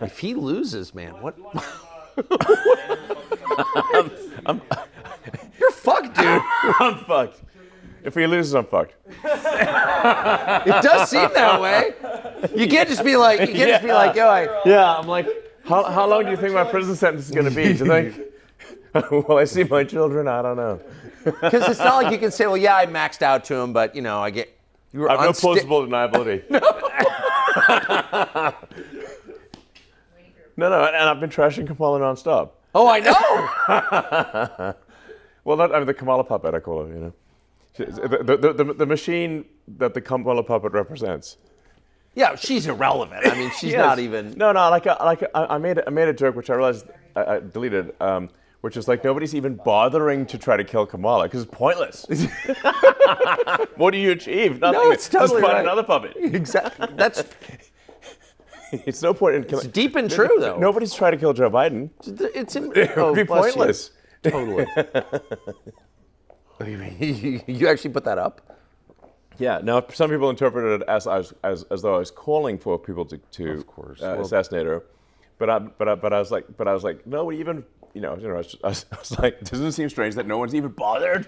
If he loses, man, what? You're fucked, dude. I'm fucked. If he loses, I'm fucked. It does seem that way. You can't just be like, yo, Yeah, I'm like, how long do you think my prison sentence is going to be? Do you think? Will I see my children? I don't know. because it's not like you can say, well, yeah, I maxed out to him, but you I get. You were I have no plausible deniability. No, and I've been trashing Kamala nonstop. Oh, I know. Well, the Kamala puppet, I call her, The machine that the Kamala puppet represents. Yeah, she's irrelevant. I mean, she's not even. No, I made a joke which I realized I deleted, which is like nobody's even bothering to try to kill Kamala because it's pointless. What do you achieve? Nothing. No, it's totally Just find right. another puppet. Exactly. That's It's no point in killing. it's deep and true, though. Nobody's trying to kill Joe Biden. It's It would be bless you. pointless. Totally. You actually put that up? Yeah. Now, some people interpreted it as though I was calling for people to Of course. assassinate her, but I was like, no, even I was like, doesn't it seem strange that no one's even bothered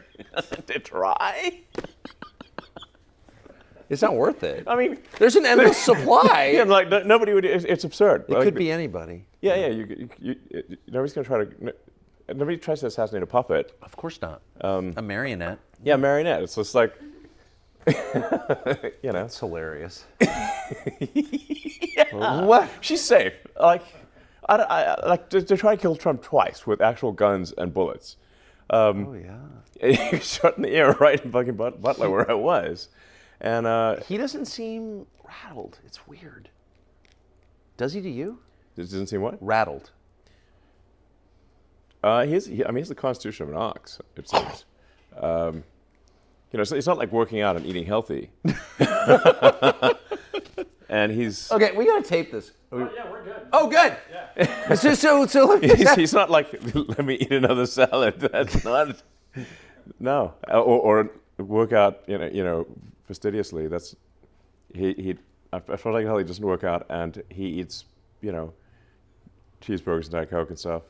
to try? It's not worth it. I mean, There's an endless supply. yeah, like nobody would. It's absurd. It could be anybody. Yeah. Nobody's gonna try to. Nobody tries to assassinate a puppet. Of course not. A marionette. Yeah, marionette. It's just like, It's hilarious. Yeah. What? She's safe. Like, I like to try to kill Trump twice with actual guns and bullets. Oh yeah. He shot in the ear right in fucking Butler where I was, and He doesn't seem rattled. It's weird. Does he to you? it doesn't seem what? Rattled. He has the constitution of an ox. It seems. It's not like working out and eating healthy. And he's Okay, we gotta tape this. Yeah, we're good. Oh, good. Yeah. So he's not like, let me eat another salad. That's not. No, or work out. Fastidiously. That's he. I feel like hell he doesn't work out, and he eats cheeseburgers and Diet Coke and stuff,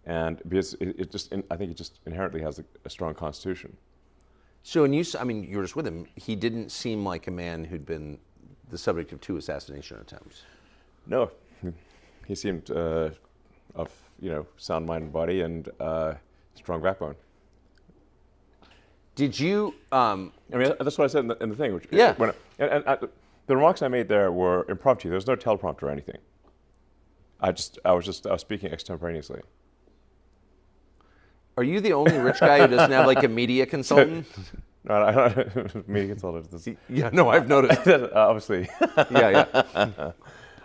and because I think it just inherently has a strong constitution. So when you were just with him, he didn't seem like a man who'd been the subject of 2 assassination attempts. No, he seemed of sound mind and body and strong backbone. Did you? That's what I said in the thing. Which, Yeah. The remarks I made there were impromptu. There was no teleprompter or anything. I was speaking extemporaneously. Are you the only rich guy who doesn't have like a media consultant? No, media consultant. Yeah, no, I've noticed. Obviously. Yeah.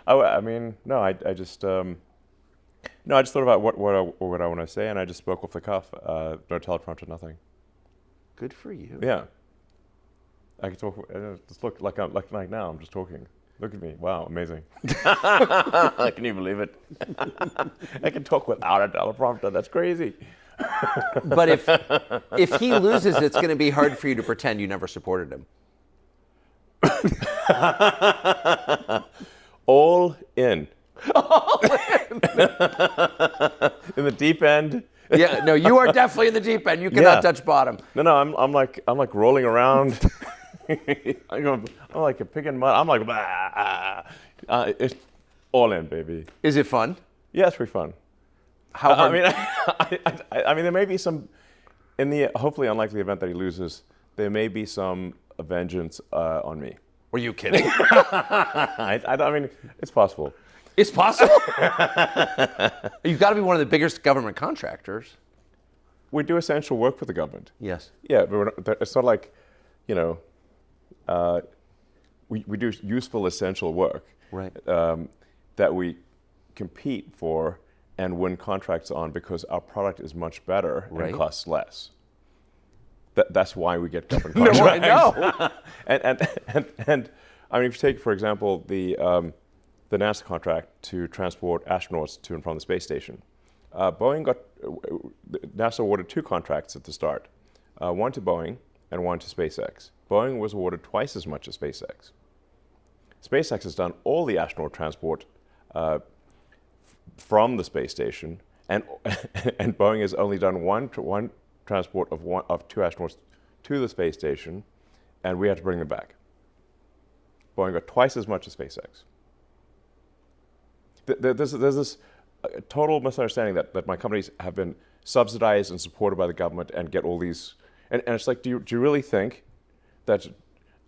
I just thought about what I want to say, and I just spoke off the cuff. No teleprompter, nothing. Good for you. Yeah. I can talk. Just look like now. I'm just talking. Look at me. Wow, amazing. Can you believe it? I can talk without a teleprompter. That's crazy. But if he loses, it's going to be hard for you to pretend you never supported him. All in. In the deep end. Yeah, no, you are definitely in the deep end. You cannot touch bottom. No, I'm like rolling around. I'm like a pig in mud. I'm like, it's all in, baby. Is it fun? Yeah, it's pretty fun. How hard? I mean, there may be some, in the hopefully unlikely event that he loses, there may be some vengeance on me. Were you kidding? I mean, it's possible. It's possible? You've got to be one of the biggest government contractors. We do essential work for the government. Yes. Yeah, but it's not like, we do useful essential work. Right. That we compete for and win contracts on because our product is much better and costs less. That's why we get government contracts. No, I know. and I mean, if you take, for example, the NASA contract to transport astronauts to and from the space station, NASA awarded 2 contracts at the start, one to Boeing and one to SpaceX. Boeing was awarded twice as much as SpaceX. SpaceX has done all the astronaut transport from the space station, and and Boeing has only done one transport of 2 astronauts to the space station, and we had to bring them back. Boeing got twice as much as SpaceX. There's this total misunderstanding that my companies have been subsidized and supported by the government and get all these, and it's like, do you really think that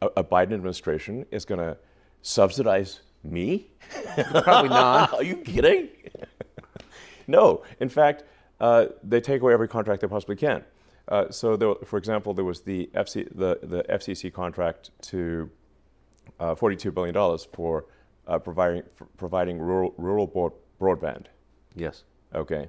a Biden administration is going to subsidize me? Probably not. Are you kidding? No. In fact, they take away every contract they possibly can. So, for example, there was the FCC contract to $42 billion for providing rural broadband. Yes. Okay.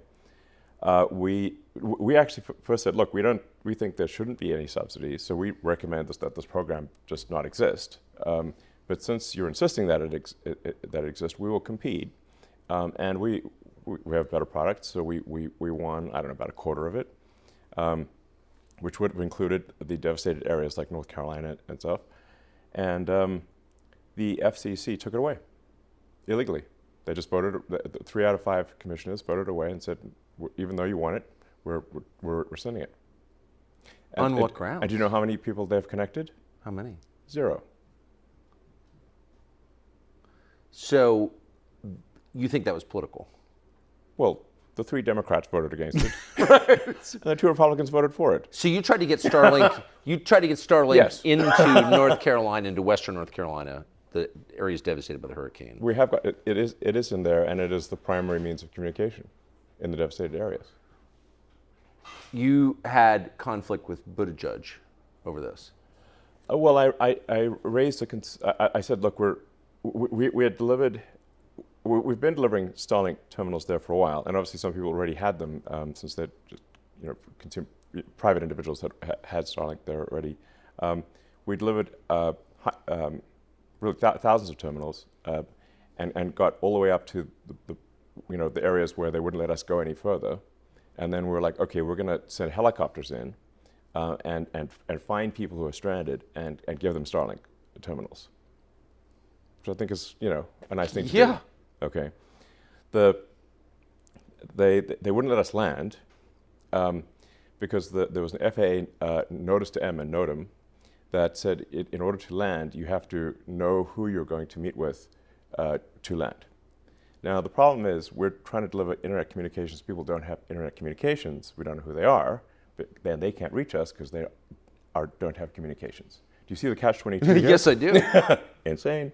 We actually first said, look, we think there shouldn't be any subsidies, so we recommend that this program just not exist. But since you're insisting that it exists, we will compete, and we have better products. So we won, I don't know, about a quarter of it, which would have included the devastated areas like North Carolina and stuff. And the FCC took it away illegally. They just voted. 3 out of 5 commissioners voted away and said, even though you want it, we're rescinding it. On what grounds? And do you know how many people they've connected? How many? 0. So you think that was political? Well, the 3 Democrats voted against it, right. And the 2 Republicans voted for it. So you tried to get Starlink. You tried to get Starlink Yes. into North Carolina, into Western North Carolina, the areas devastated by the hurricane. We have got it. It is in there, and it is the primary means of communication in the devastated areas. You had conflict with Buttigieg over this. Well, I raised I said, look, we had delivered. We've been delivering Starlink terminals there for a while, and obviously some people already had them since they just, private individuals had Starlink there already. We delivered really thousands of terminals, and got all the way up to the areas where they wouldn't let us go any further, and then we're like, okay, we're going to send helicopters in, and find people who are stranded and give them Starlink terminals, which I think is a nice thing to do. Yeah. Okay. They wouldn't let us land because there was an FAA notice to M and NOTAM that said in order to land, you have to know who you're going to meet with to land. Now, the problem is we're trying to deliver internet communications. People don't have internet communications. We don't know who they are, but then they can't reach us because they don't have communications. Do you see the catch-22 here? Yes, I do. Insane.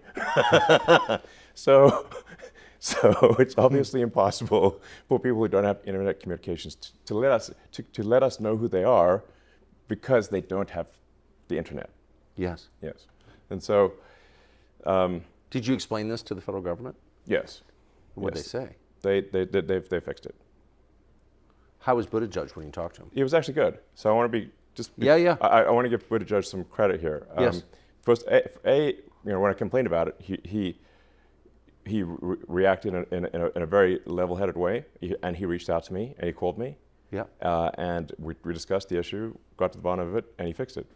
So it's obviously impossible for people who don't have internet communications to let us know who they are because they don't have the internet. Yes. Yes. And so, did you explain this to the federal government? yes. What did Yes. they say? They fixed it. How was Buttigieg when you talked to him? It was actually good. So I want to be Yeah. I want to give Buttigieg some credit here. Yes. First, when I complained about it, he reacted in a very level-headed way, and he reached out to me and he called me. Yeah. And we discussed the issue, got to the bottom of it, and he fixed it.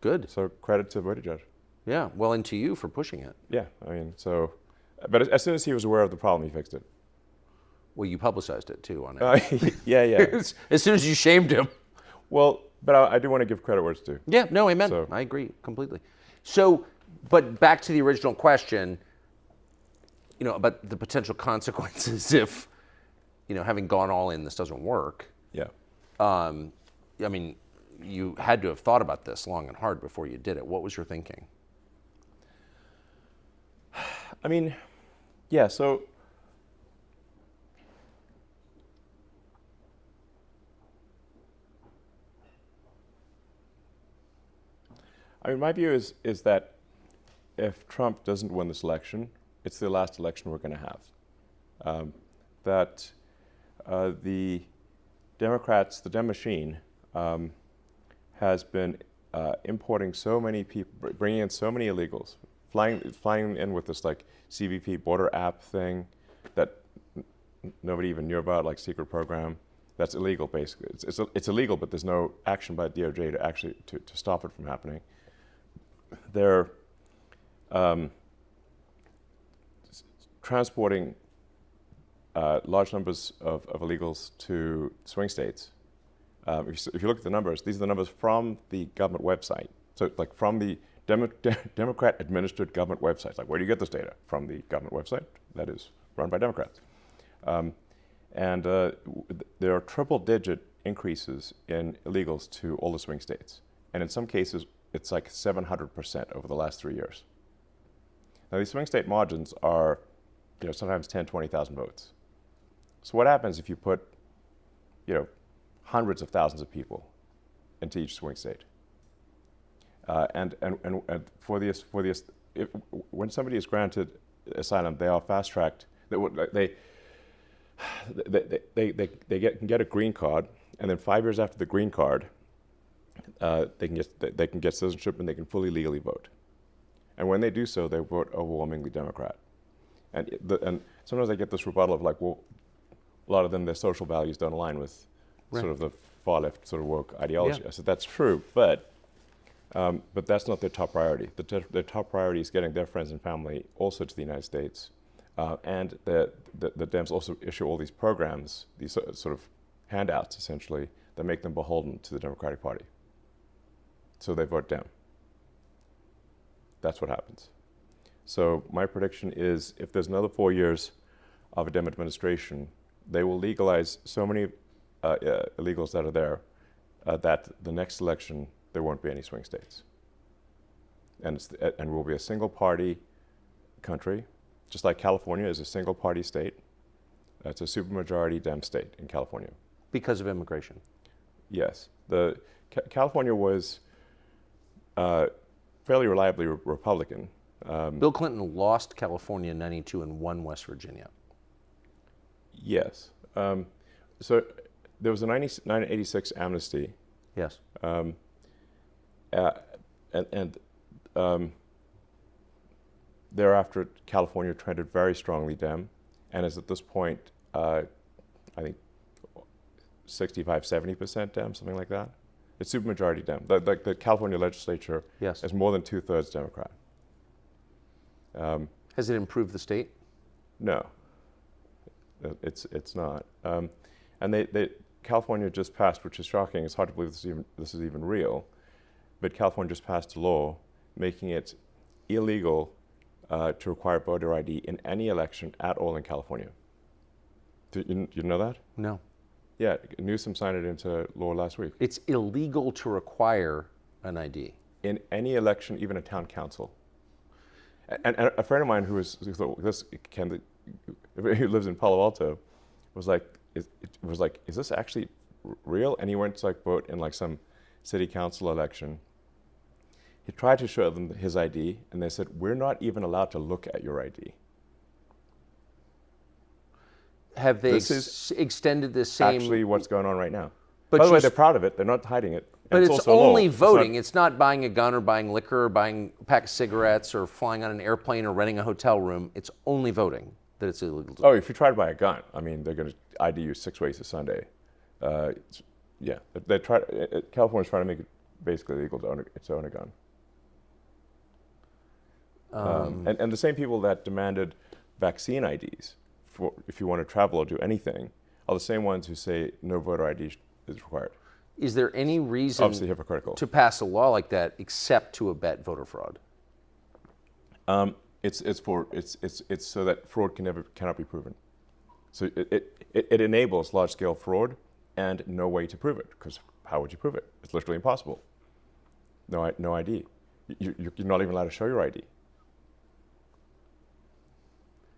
Good. So credit to Buttigieg. Yeah. Well, and to you for pushing it. Yeah, I mean, but as soon as he was aware of the problem, he fixed it. Well, you publicized it too on it. Yeah. As soon as you shamed him. Well, but I do want to give credit where it's due. Yeah. No, amen. So- I agree completely. So, but back to the original question, about the potential consequences if, having gone all in, this doesn't work. Yeah. I mean, you had to have thought about this long and hard before you did it. What was your thinking? I mean, yeah, so my view is that if Trump doesn't win this election, it's the last election we're going to have. That the Democrats, the Dem machine, has been importing so many people, bringing in so many illegals, flying in with this like CBP border app thing that nobody even knew about, like secret program. That's illegal, basically. It's illegal, but there's no action by DOJ to actually to stop it from happening. They're transporting large numbers of illegals to swing states. If you look at the numbers, these are the numbers from the government website. So like from the Democrat-administered government websites. Like, where do you get this data? From the government website that is run by Democrats. There are triple-digit increases in illegals to all the swing states. And in some cases, it's like 700% over the last 3 years. Now, these swing state margins are, sometimes 10, 20,000 votes. So what happens if you put, hundreds of thousands of people into each swing state? And when somebody is granted asylum, they are fast-tracked. They can get a green card, and then 5 years after the green card, they can get citizenship and they can fully legally vote. And when they do so, they vote overwhelmingly Democrat. And sometimes I get this rebuttal of like, well, a lot of them, their social values don't align with sort of the far left sort of woke ideology. Yeah. I said that's true, but that's not their top priority. Their top priority is getting their friends and family also to the United States. And the Dems also issue all these programs, these sort of handouts, essentially, that make them beholden to the Democratic Party. So they vote Dem. That's what happens. So my prediction is if there's another 4 years of a Dem administration, they will legalize so many illegals that are there that the next election, there won't be any swing states. And we'll be a single party country, just like California is a single party state. It's a supermajority Dem state in California. Because of immigration? Yes. California was fairly reliably Republican. Bill Clinton lost California in '92 and won West Virginia. Yes. So there was a 1986 amnesty. Yes. Thereafter, California trended very strongly Dem, and is at this point, I think, 65-70% Dem, something like that. It's supermajority Dem. The California legislature is more than 2/3 Democrat. Has it improved the state? No, it's not. And California just passed, which is shocking. It's hard to believe this is even real, but California just passed a law making it illegal to require voter ID in any election at all in California. Did you know that? No. Yeah, Newsom signed it into law last week. It's illegal to require an ID. In any election, even a town council. And a friend of mine who lives in Palo Alto was like, is this actually real? And he went to vote in some city council election. He tried to show them his ID, and they said, we're not even allowed to look at your ID. Have they extended this same... Actually what's going on right now. But by the way, they're proud of it. They're not hiding it. But it's only voting. It's not buying a gun or buying liquor or buying a pack of cigarettes or flying on an airplane or renting a hotel room. It's only voting that it's illegal to do. Oh, if you try to buy a gun, they're going to ID you 6 ways a Sunday. California's trying to make it basically illegal to own a gun. And the same people that demanded vaccine IDs if you want to travel or do anything are the same ones who say no voter ID is required. Is there any reason Obviously hypocritical. to pass a law like that except to abet voter fraud? It's so that fraud cannot be proven. So it enables large-scale fraud and no way to prove it, because how would you prove it? It's literally impossible. No ID. You're not even allowed to show your ID.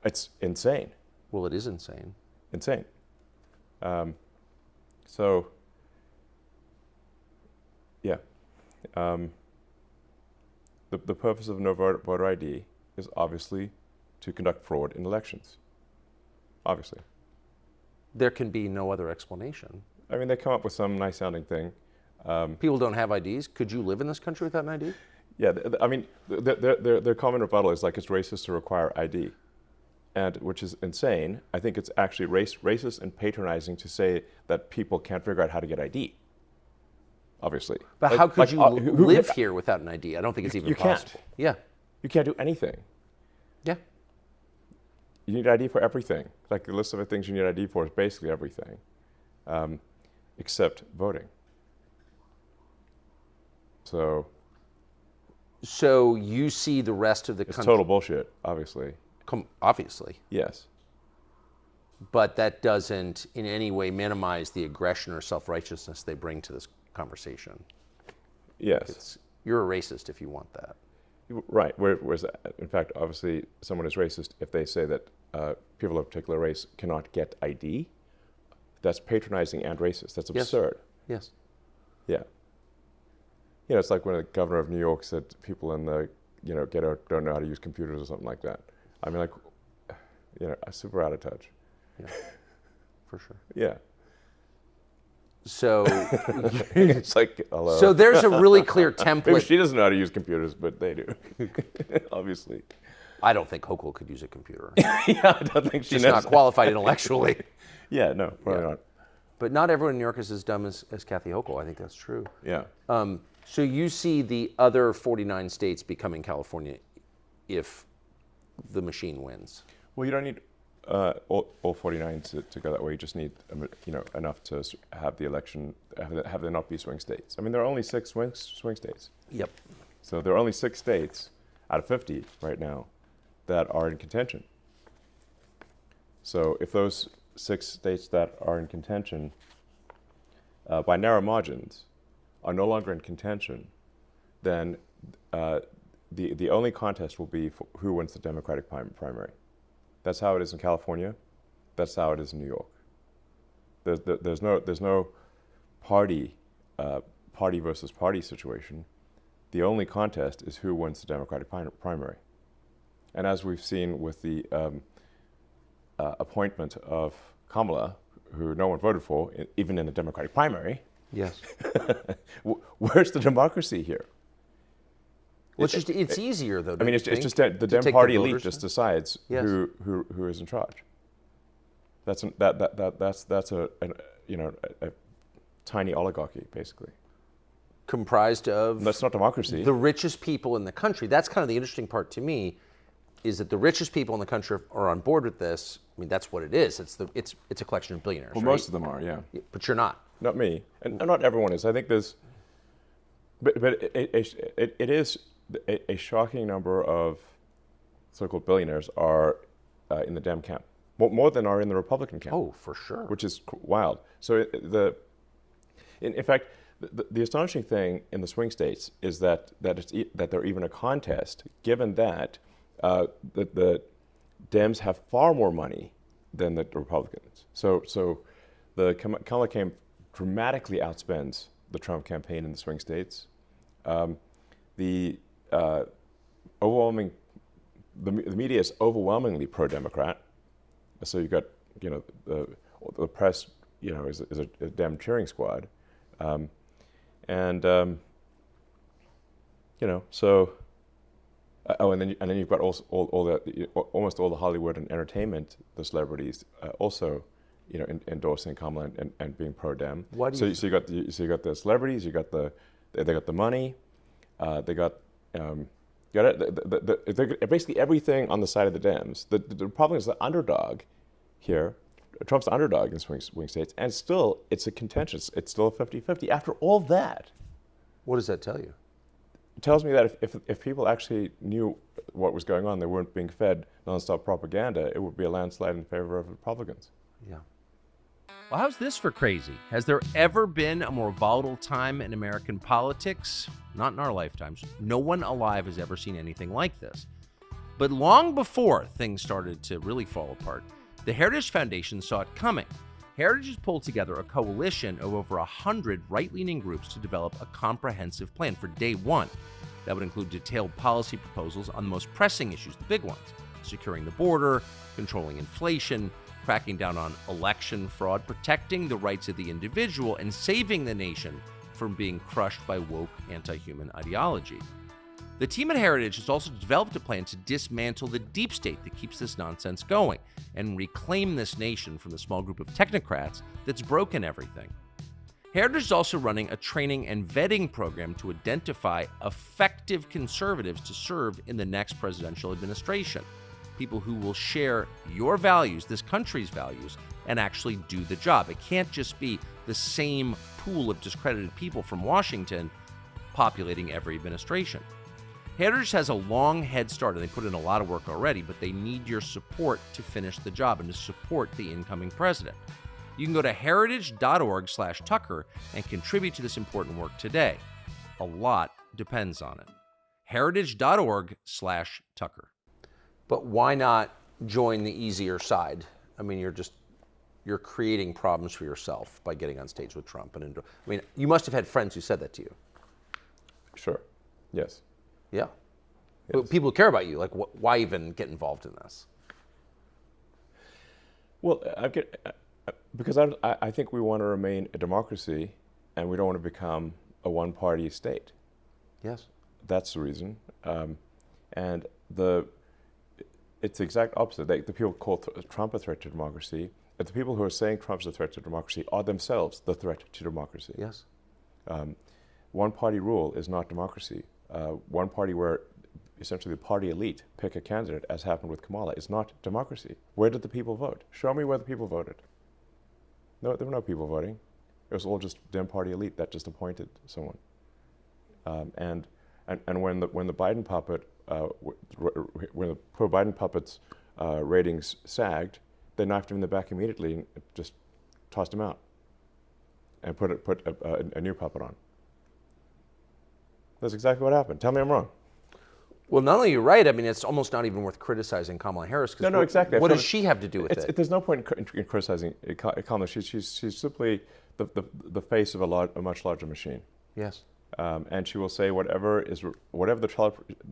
It's insane. Well, it is insane. Insane. The purpose of no voter ID is obviously to conduct fraud in elections. Obviously. There can be no other explanation. They come up with some nice-sounding thing. People don't have IDs. Could you live in this country without an ID? Yeah, their common rebuttal is it's racist to require ID, and which is insane. I think it's actually racist and patronizing to say that people can't figure out how to get ID. Obviously. But how could you live here without an ID? I don't think it's even possible. Can't. Yeah. You can't do anything. Yeah. you need ID for everything. Like the list of the things you need ID for is basically everything, except voting. So you see the rest of the it's country. total bullshit, obviously. Obviously. Yes. But that doesn't in any way minimize the aggression or self-righteousness they bring to this conversation. Yes. You're a racist if you want that. Right. Whereas, in fact, obviously, someone is racist if they say that people of a particular race cannot get ID. That's patronizing and racist. That's absurd. Yes. Yeah. You know, it's like when the governor of New York said people in the, ghetto don't know how to use computers or something like that. I mean, like, super out of touch. Yeah, for sure. Yeah. So it's like, hello. So there's a really clear template. Maybe she doesn't know how to use computers, but they do, obviously. I don't think Hochul could use a computer. Yeah, I don't think She's not qualified intellectually. Yeah, no, probably not. But not everyone in New York is as dumb as Kathy Hochul. I think that's true. Yeah. So you see the other 49 states becoming California if the machine wins. Well, you don't need all 49 to go that way. You just need enough to have the election, have there not be swing states. I mean, there are only 6 swing states. Yep. So there are only 6 states out of 50 right now that are in contention. So if those 6 states that are in contention by narrow margins are no longer in contention, then the only contest will be for who wins the Democratic primary. That's how it is in California. That's how it is in New York. There's no party versus party situation. The only contest is who wins the Democratic primary. And as we've seen with the appointment of Kamala, who no one voted for, even in the Democratic primary. Yes. Where's the democracy here? Well, it's easier though. I mean, it's just that the Dem Party elite just decides who is in charge. That's a tiny oligarchy, basically. Comprised of. That's not democracy. The richest people in the country. That's kind of the interesting part to me, is that the richest people in the country are on board with this. I mean, that's what it is. It's a collection of billionaires. Well, right? most of them are, yeah. But you're not. Not me, and not everyone is. I think there's, but it is a shocking number of so-called billionaires are in the Dem camp, more than are in the Republican camp. Oh, for sure. Which is wild. So in fact, the astonishing thing in the swing states is that they're even a contest, given that the Dems have far more money than the Republicans. So the Kamala campaign dramatically outspends the Trump campaign in the swing states. The media is overwhelmingly pro-Democrat. So you've got the press is a Dem cheering squad, so. And then you've got almost all the Hollywood and entertainment, the celebrities also, endorsing Kamala and being pro-Dem. So you got the celebrities, they got the money, they got basically everything on the side of the Dems. The Republicans are the underdog here. Trump's the underdog in swing states, and still it's a contentious. It's still a 50-50 after all that. What does that tell you? It tells me that if people actually knew what was going on, they weren't being fed nonstop propaganda, it would be a landslide in favor of Republicans. Yeah. Well, how's this for crazy? Has there ever been a more volatile time in American politics? Not in our lifetimes. No one alive has ever seen anything like this. But long before things started to really fall apart, the Heritage Foundation saw it coming. Heritage has pulled together a coalition of over 100 right-leaning groups to develop a comprehensive plan for day one. That would include detailed policy proposals on the most pressing issues, the big ones: securing the border, controlling inflation, cracking down on election fraud, protecting the rights of the individual, and saving the nation from being crushed by woke anti-human ideology. The team at Heritage has also developed a plan to dismantle the deep state that keeps this nonsense going and reclaim this nation from the small group of technocrats that's broken everything. Heritage is also running a training and vetting program to identify effective conservatives to serve in the next presidential administration. people who will share your values, this country's values, and actually do the job. It can't just be the same pool of discredited people from Washington populating every administration. Heritage has a long head start, and they put in a lot of work already, but they need your support to finish the job and to support the incoming president. You can go to heritage.org/Tucker and contribute to this important work today. A lot depends on it. heritage.org/Tucker. But why not join the easier side? I mean, you're creating problems for yourself by getting on stage with Trump. I mean, you must have had friends who said that to you. Sure. Yes. Yeah. Yes. But people who care about you, like, why even get involved in this? Well, because I think we want to remain a democracy, and we don't want to become a one-party state. Yes. That's the reason. And it's the exact opposite. The people call Trump a threat to democracy. But the people who are saying Trump's a threat to democracy are themselves the threat to democracy. Yes. One-party rule is not democracy. One party where essentially the party elite pick a candidate, as happened with Kamala, is not democracy. Where did the people vote? Show me where the people voted. No, there were no people voting. It was all just dim party elite that just appointed someone. And when the Biden puppet, when the pro-Biden puppet's ratings sagged, they knocked him in the back immediately and just tossed him out and put a new puppet on. That's exactly what happened. Tell me I'm wrong. Well, not only are you right, I mean, it's almost not even worth criticizing Kamala Harris. No, exactly. What does she have to do with it? There's no point in criticizing Kamala. She's simply the face of a much larger machine. Yes. And she will say whatever the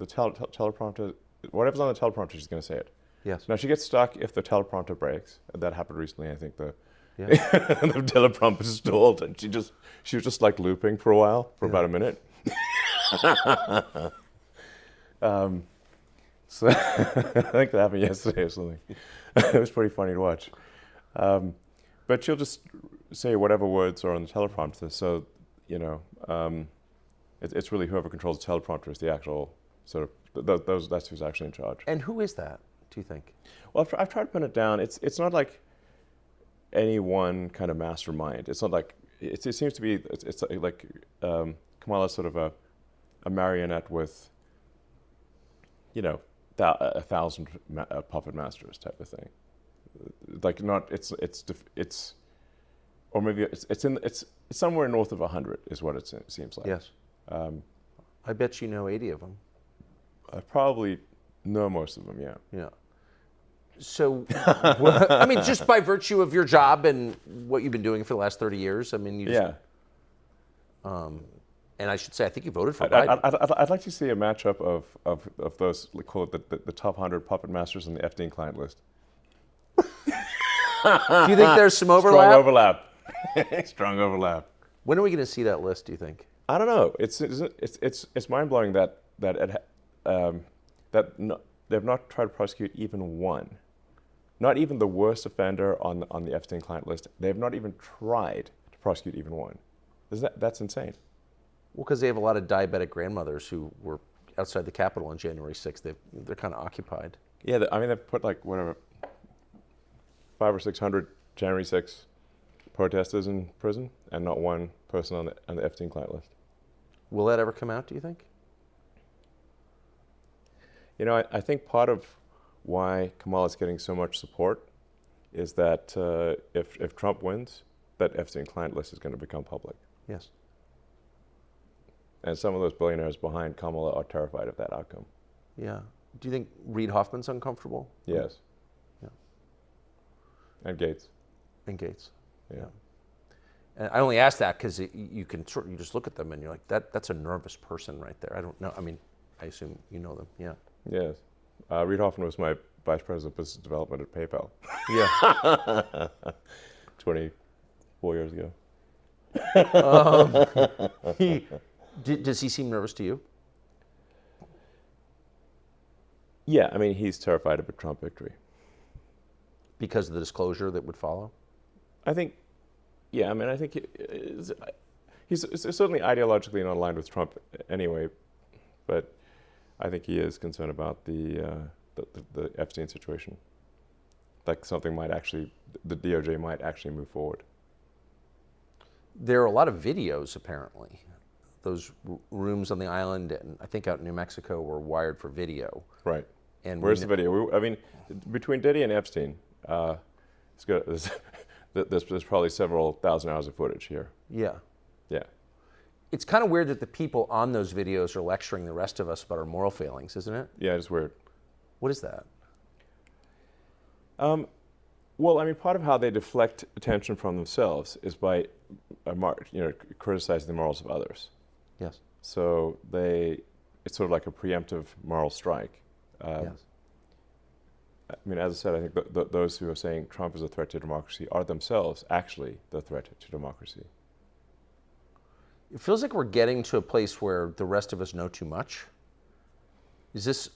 teleprompter, whatever's on the teleprompter, she's going to say it. Yes. Now she gets stuck if the teleprompter breaks. That happened recently. I think the teleprompter stalled, and she was just like looping for a while, for about a minute. So I think that happened yesterday or something. It was pretty funny to watch. But she'll just say whatever words are on the teleprompter. So, it's really whoever controls the teleprompter is the actual sort of, that's who's actually in charge. And who is that, do you think? Well, I've tried to pin it down. It's not like any one kind of mastermind. It's not like, it seems to be, it's like Kamala's sort of a marionette with, 1,000 puppet masters type of thing. Like not, it's or maybe it's somewhere north of 100 is what it seems like. Yes. I bet you know 80 of them. I probably know most of them. Yeah. Yeah. So, I mean, just by virtue of your job and what you've been doing for the last 30 years, I mean, you just, and I should say, I think you voted for Biden. I'd like to see a matchup of those, call it the top 100 puppet masters on the Epstein client list. Do you think there's some overlap? Strong overlap. Strong overlap. When are we going to see that list, do you think? I don't know. It's mind blowing that they've not tried to prosecute even one, not even the worst offender on the Epstein client list. They have not even tried to prosecute even one. That's insane. Well, because they have a lot of diabetic grandmothers who were outside the Capitol on January 6th. They're kind of occupied. Yeah, they've put like whatever 500 or 600 January 6th protesters in prison, and not one person on the Epstein client list. Will that ever come out, do you think? I think part of why Kamala's getting so much support is that if Trump wins, that Epstein client list is going to become public. Yes. And some of those billionaires behind Kamala are terrified of that outcome. Yeah. Do you think Reid Hoffman's uncomfortable? Yes. Yeah. And Gates. And Gates. Yeah. And I only ask that because you just look at them and you're like, that's a nervous person right there. I don't know. I mean, I assume you know them. Yeah. Yes. Reid Hoffman was my vice president of business development at PayPal. Yeah. 24 years ago. Does he seem nervous to you? Yeah, I mean, he's terrified of a Trump victory. Because of the disclosure that would follow? I think he's certainly ideologically not aligned with Trump anyway, but I think he is concerned about the the Epstein situation. Like something might actually, the DOJ might actually move forward. There are a lot of videos, apparently. Those rooms on the island, and I think out in New Mexico, were wired for video. Right. And where's the video? I mean, between Diddy and Epstein, it's good. There's probably several thousand hours of footage here. Yeah. Yeah. It's kind of weird that the people on those videos are lecturing the rest of us about our moral failings, isn't it? Yeah, it's weird. What is that? Well, I mean, part of how they deflect attention from themselves is by, criticizing the morals of others. Yes. So it's sort of like a preemptive moral strike. Yes. I mean, as I said, I think those who are saying Trump is a threat to democracy are themselves actually the threat to democracy. It feels like we're getting to a place where the rest of us know too much. Is this?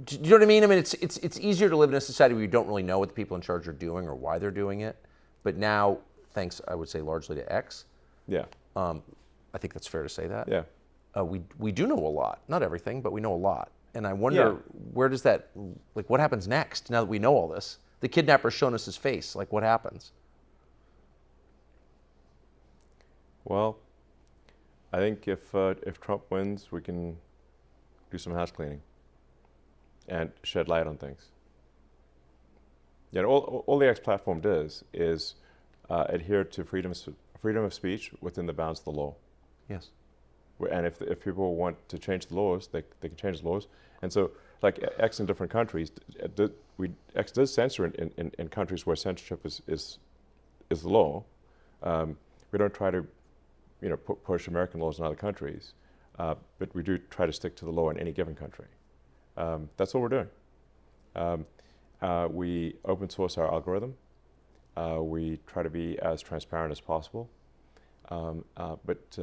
Do you know what I mean? I mean, it's easier to live in a society where you don't really know what the people in charge are doing or why they're doing it. But now, thanks, I would say, largely to X. Yeah. I think that's fair to say that. Yeah. We do know a lot. Not everything, but we know a lot. And I wonder, where does that, like, what happens next now that we know all this? The kidnapper's shown us his face. Like, what happens? Well, I think if Trump wins, we can do some house cleaning and shed light on things. Yeah, all the X platform does is adhere to freedom of speech within the bounds of the law. Yes. And if people want to change the laws, they can change the laws. And so, like X in different countries, X does censor in countries where censorship is the law. We don't try to, push American laws in other countries, but we do try to stick to the law in any given country. That's what we're doing. We open source our algorithm. We try to be as transparent as possible. But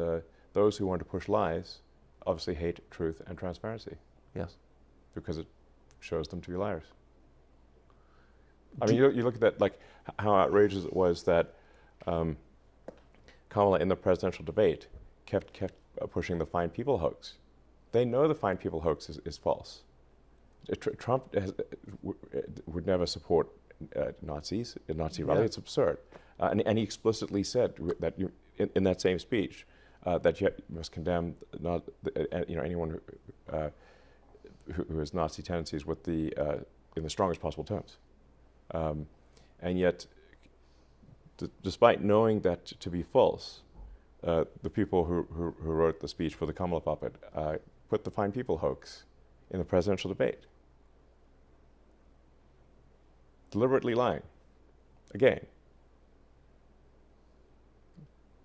those who want to push lies obviously hate truth and transparency. Yes. Because it shows them to be liars. I mean, you look at that, like how outrageous it was that Kamala in the presidential debate kept pushing the fine people hoax. They know the fine people hoax is false. Trump would never support Nazis, a Nazi rally. It's absurd. And he explicitly said that in that same speech that you must condemn anyone who has Nazi tendencies in the strongest possible terms. And yet, despite knowing that to be false, the people who wrote the speech for the Kamala puppet put the fine people hoax in the presidential debate. Deliberately lying. Again.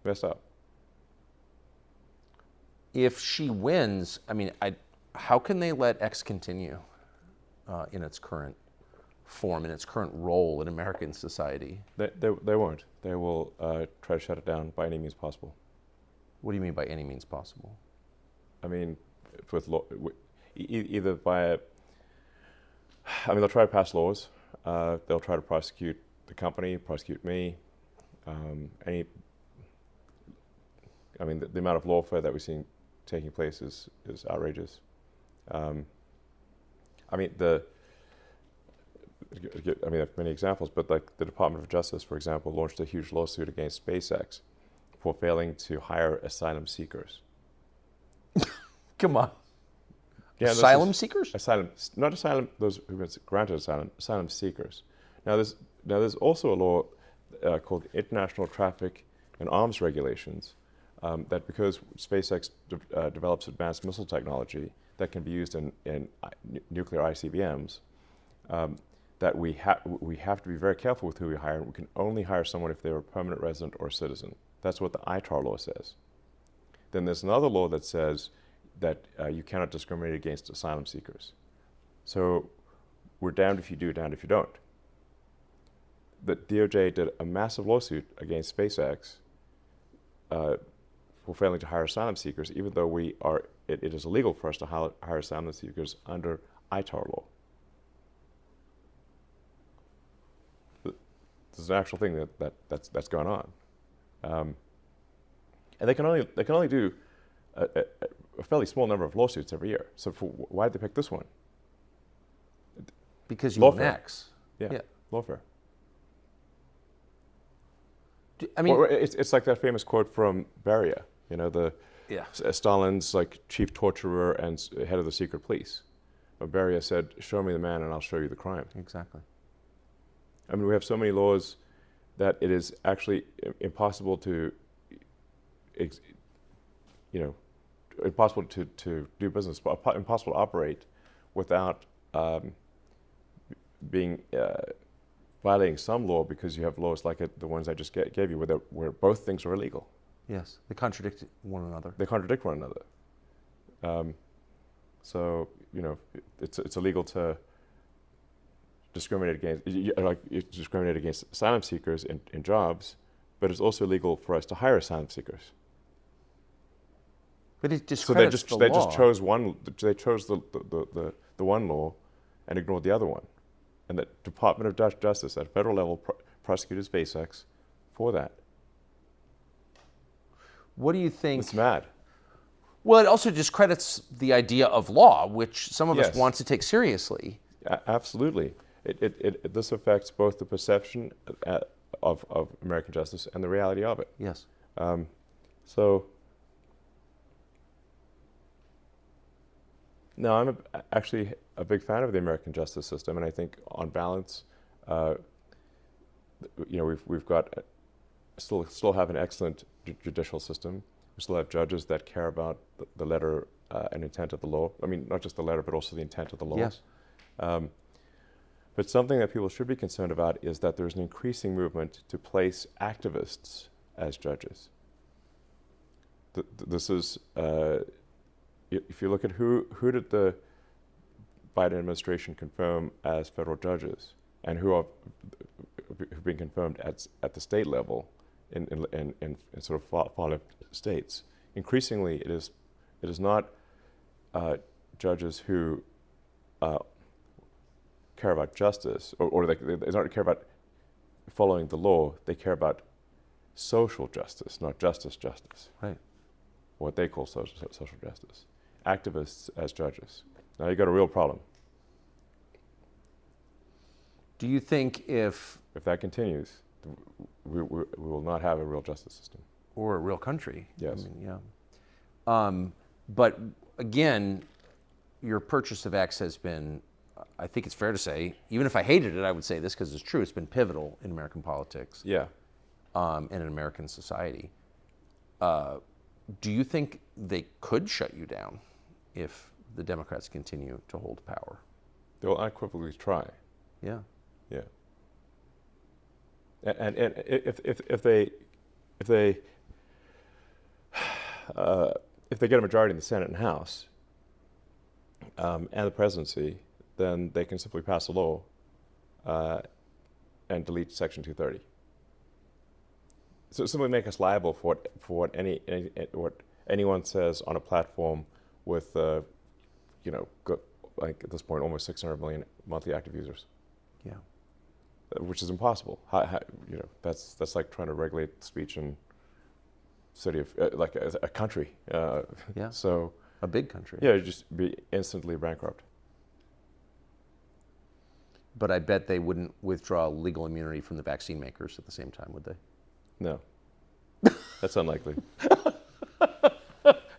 Messed up. If she wins, I mean, how can they let X continue in its current form, in its current role in American society? They won't. They will try to shut it down by any means possible. What do you mean by any means possible? I mean, either by they'll try to pass laws. They'll try to prosecute the company, prosecute me. The amount of lawfare that we're seeing taking place is outrageous. There are many examples, but like the Department of Justice, for example, launched a huge lawsuit against SpaceX for failing to hire asylum seekers. Come on. Yeah, asylum seekers? Not asylum, those who've been granted asylum seekers. Now there's also a law called International Traffic and Arms Regulations that because SpaceX develops advanced missile technology that can be used in nuclear ICBMs, that we have to be very careful with who we hire. We can only hire someone if they're a permanent resident or a citizen. That's what the ITAR law says. Then there's another law that says that you cannot discriminate against asylum seekers. So we're damned if you do, damned if you don't. The DOJ did a massive lawsuit against SpaceX for failing to hire asylum seekers, even though it is illegal for us to hire asylum seekers under ITAR law. This is an actual thing that's going on, and they can only do a fairly small number of lawsuits every year. So why did they pick this one? Because you own Lawfare. X. Yeah, lawfare. I mean, Or it's like that famous quote from Beria, you know, Stalin's like chief torturer and head of the secret police. Beria said, "Show me the man, and I'll show you the crime." exactly. I mean, we have so many laws that it is actually impossible to, impossible to do business, impossible to operate without being violating some law, because you have laws like the ones I just gave you, where both things are illegal. Yes, they contradict one another. They contradict one another. So it's illegal to discriminate against asylum seekers in jobs, but it's also illegal for us to hire asylum seekers. But it So they discredits just the they law. just chose one. They chose the one law, and ignored the other one. And the Department of Justice at federal level prosecutors face X for that. What do you think? It's mad. Well, it also discredits the idea of law, which some of us Yes. want to take seriously. Absolutely. This affects both the perception of American justice and the reality of it. Yes. So, no, I'm actually a big fan of the American justice system, and I think, on balance, we've got still have an excellent judicial system. We still have judges that care about the letter and intent of the law. I mean, not just the letter, but also the intent of the law. Yes. But something that people should be concerned about is that there's an increasing movement to place activists as judges. This is, if you look at who did the Biden administration confirm as federal judges, and who've been confirmed at the state level in sort of far left states, increasingly it is not judges who care about justice, or they don't care about following the law. They care about social justice, not justice. Right. What they call social justice. Activists as judges. Now you got a real problem. Do you think if that continues, we will not have a real justice system. or a real country? Yes. I mean, yeah. But again, your purchase of X has been, I think it's fair to say, even if I hated it, I would say this because it's true, it's been pivotal in American politics. Yeah. And in American society. Do you think they could shut you down if the Democrats continue to hold power? They will unequivocally try. Yeah. Yeah. And if they get a majority in the Senate and House and the presidency, then they can simply pass a law and delete Section 230. So simply make us liable for what anyone says on a platform with like at this point almost 600 million monthly active users. Yeah. Which is impossible. That's like trying to regulate speech in city of like a country. Yeah. So A big country. yeah, you'd just be instantly bankrupt. But I bet they wouldn't withdraw legal immunity from the vaccine makers at the same time, would they? No, that's unlikely.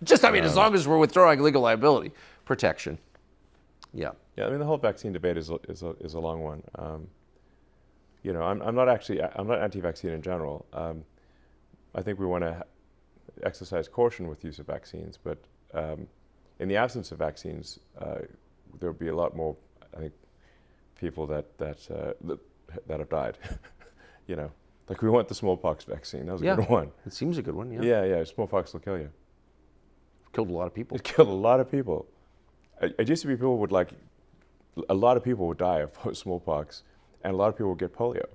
Just, I mean, as long as we're withdrawing legal liability protection. Yeah. Yeah, I mean the whole vaccine debate is a long one. I'm not anti-vaccine in general. I think we want to exercise caution with use of vaccines, but in the absence of vaccines, there would be a lot more, I think, people that have died. Like we want the smallpox vaccine. That was a good one. It seems a good one, yeah. Yeah. Smallpox will kill you. Killed a lot of people. It killed a lot of people. It used to be a lot of people would die of smallpox, and a lot of people would get polio.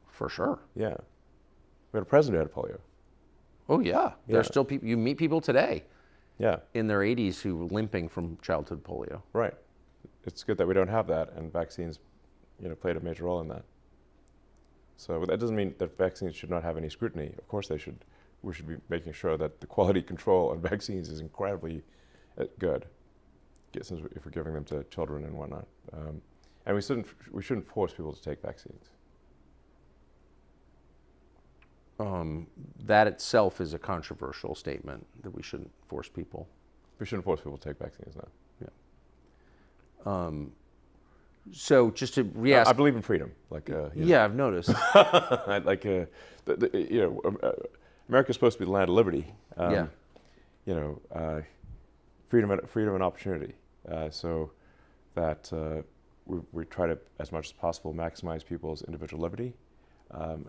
For sure. Yeah. We had a president who had polio. Oh, yeah. There's Yeah. still people, you meet people today Yeah, in their 80s who were limping from childhood polio. right. It's good that we don't have that, and vaccines, played a major role in that. So that doesn't mean that vaccines should not have any scrutiny. Of course they should. We should be making sure that the quality control on vaccines is incredibly good, since if we're giving them to children and whatnot. And we shouldn't force people to take vaccines. That itself is a controversial statement that we shouldn't force people. We shouldn't force people to take vaccines, no. Yeah. So just to re-ask, I believe in freedom. yeah, I've noticed. America's supposed to be the land of liberty. Yeah. Freedom and opportunity. So that we try to, as much as possible, maximize people's individual liberty,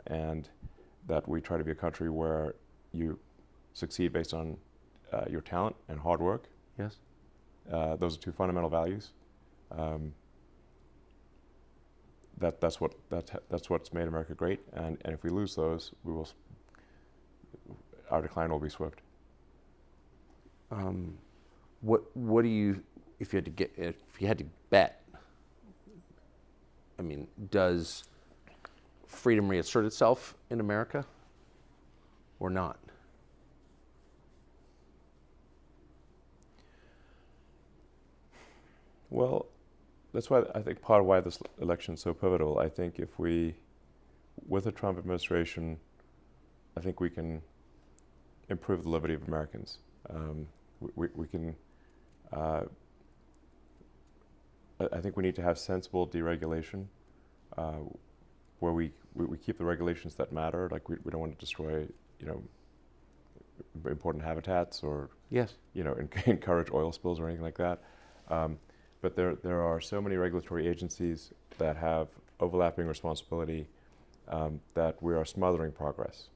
and that we try to be a country where you succeed based on your talent and hard work. Yes. Those are two fundamental values. That's what's made America great, and if we lose those, our decline will be swift. What do you, if you had to bet? I mean, does freedom reassert itself in America, or not? Well, that's why I think part of why this election is so pivotal. I think if we, with the Trump administration, I think we can improve the liberty of Americans. We can. I think we need to have sensible deregulation, where we keep the regulations that matter. Like we don't want to destroy, important habitats or Yes. Encourage oil spills or anything like that. But there are so many regulatory agencies that have overlapping responsibility that we are smothering progress.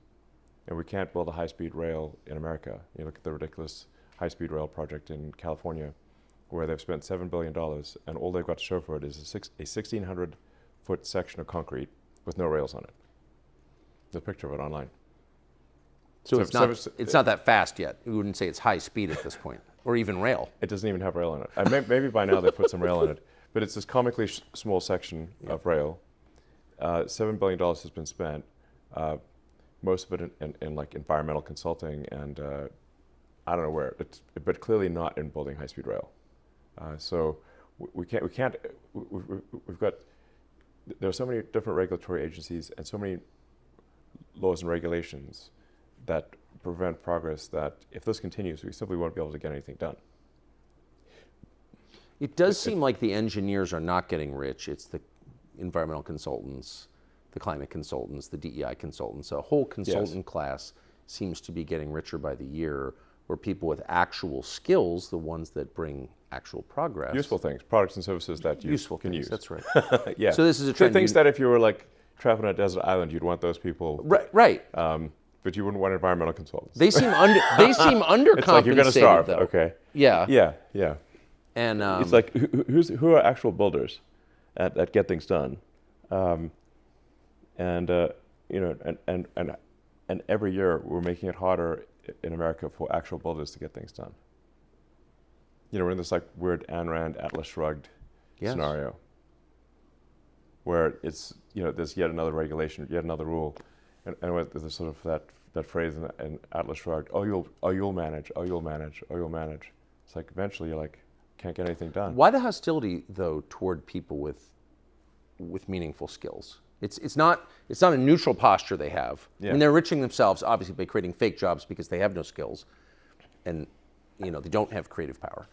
And we can't build a high-speed rail in America. You look at the ridiculous high-speed rail project in California, where they've spent $7 billion, and all they've got to show for it is a 1,600-foot section of concrete with no rails on it. There's a picture of it online. So it's not that fast yet. We wouldn't say it's high speed at this point, or even rail. It doesn't even have rail on it. Maybe by now they put some rail in it, but it's this comically small section of rail. $7 billion has been spent, most of it in like environmental consulting and I don't know where, but clearly not in building high-speed rail. So we've got, there are so many different regulatory agencies and so many laws and regulations that prevent progress that if this continues, we simply won't be able to get anything done. It does seem like the engineers are not getting rich. It's the environmental consultants, the climate consultants, the DEI consultants. A whole consultant class seems to be getting richer by the year, where people with actual skills, the ones that bring actual progress. Useful things, products and services that you can use. That's right. Yeah. So this is a trend. Things that if you were like traveling on a desert island, you'd want those people. Right. But you wouldn't want environmental consultants. They seem undercompensated. It's like you're going to starve. Though. Okay. Yeah. And And it's like who are actual builders that get things done, and every year we're making it harder in America for actual builders to get things done. We're in this like weird Ayn Rand Atlas Shrugged scenario, where it's there's yet another regulation, yet another rule, and there's sort of that phrase in Atlas Shrugged, you'll manage. It's like eventually you're like, can't get anything done. why the hostility though toward people with meaningful skills? It's not a neutral posture they have. Yeah. I mean, they're enriching themselves obviously by creating fake jobs because they have no skills, and they don't have creative power.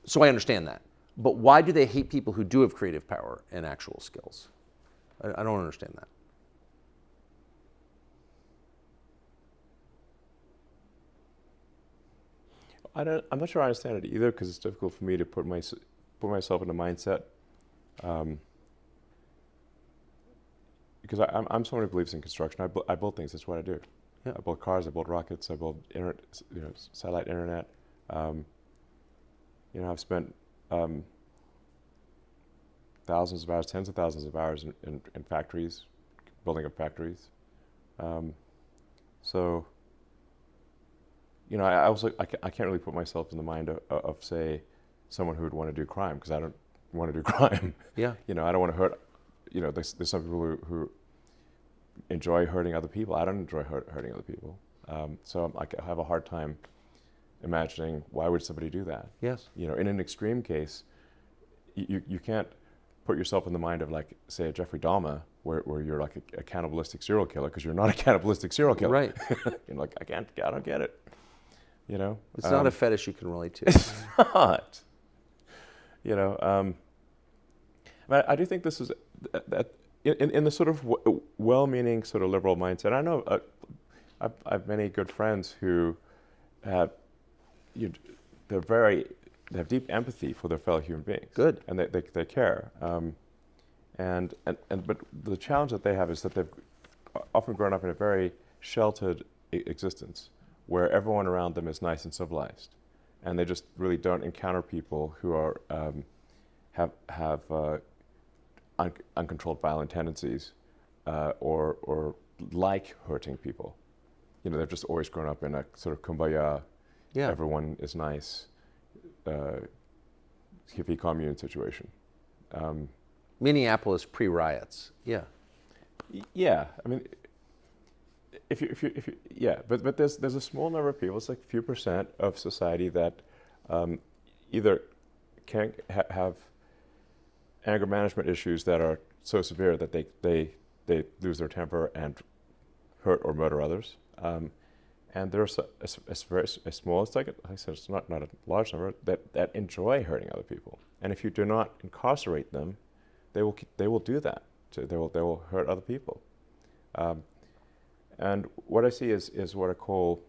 So I understand that. But why do they hate people who do have creative power and actual skills? I don't understand that. I'm not sure I understand it either, because it's difficult for me to put myself in a mindset. Because I'm someone who believes in construction. I build things. That's what I do. Yeah. I build cars. I build rockets. I build satellite internet. I've spent thousands of hours, tens of thousands of hours in factories, building up factories. So. I can't really put myself in the mind of say, someone who would want to do crime, because I don't want to do crime. Yeah. I don't want to hurt. There's some people who enjoy hurting other people. I don't enjoy hurting other people. So I have a hard time imagining why would somebody do that. Yes. In an extreme case, you can't put yourself in the mind of, like, say, a Jeffrey Dahmer, where you're like a cannibalistic serial killer, because you're not a cannibalistic serial killer. Right. You're like, I don't get it. You know? It's not a fetish you can relate to. It's not. You know, I do think this is that in the sort of well-meaning sort of liberal mindset. I know I've many good friends who have they have deep empathy for their fellow human beings. Good. And they care. But the challenge that they have is that they've often grown up in a very sheltered existence, where everyone around them is nice and civilized, and they just really don't encounter people who are have uncontrolled violent tendencies, or like hurting people. You know, they've just always grown up in a sort of kumbaya, everyone is nice, hippie commune situation. Minneapolis pre-riots. Yeah. Yeah, I mean, if you but there's a small number of people, it's like a few percent of society that either can have anger management issues that are so severe that they lose their temper and hurt or murder others, and there's a very small, it's like I said, it's not a large number that enjoy hurting other people, and if you do not incarcerate them, they will do that. So they will hurt other people. And what I see is what I call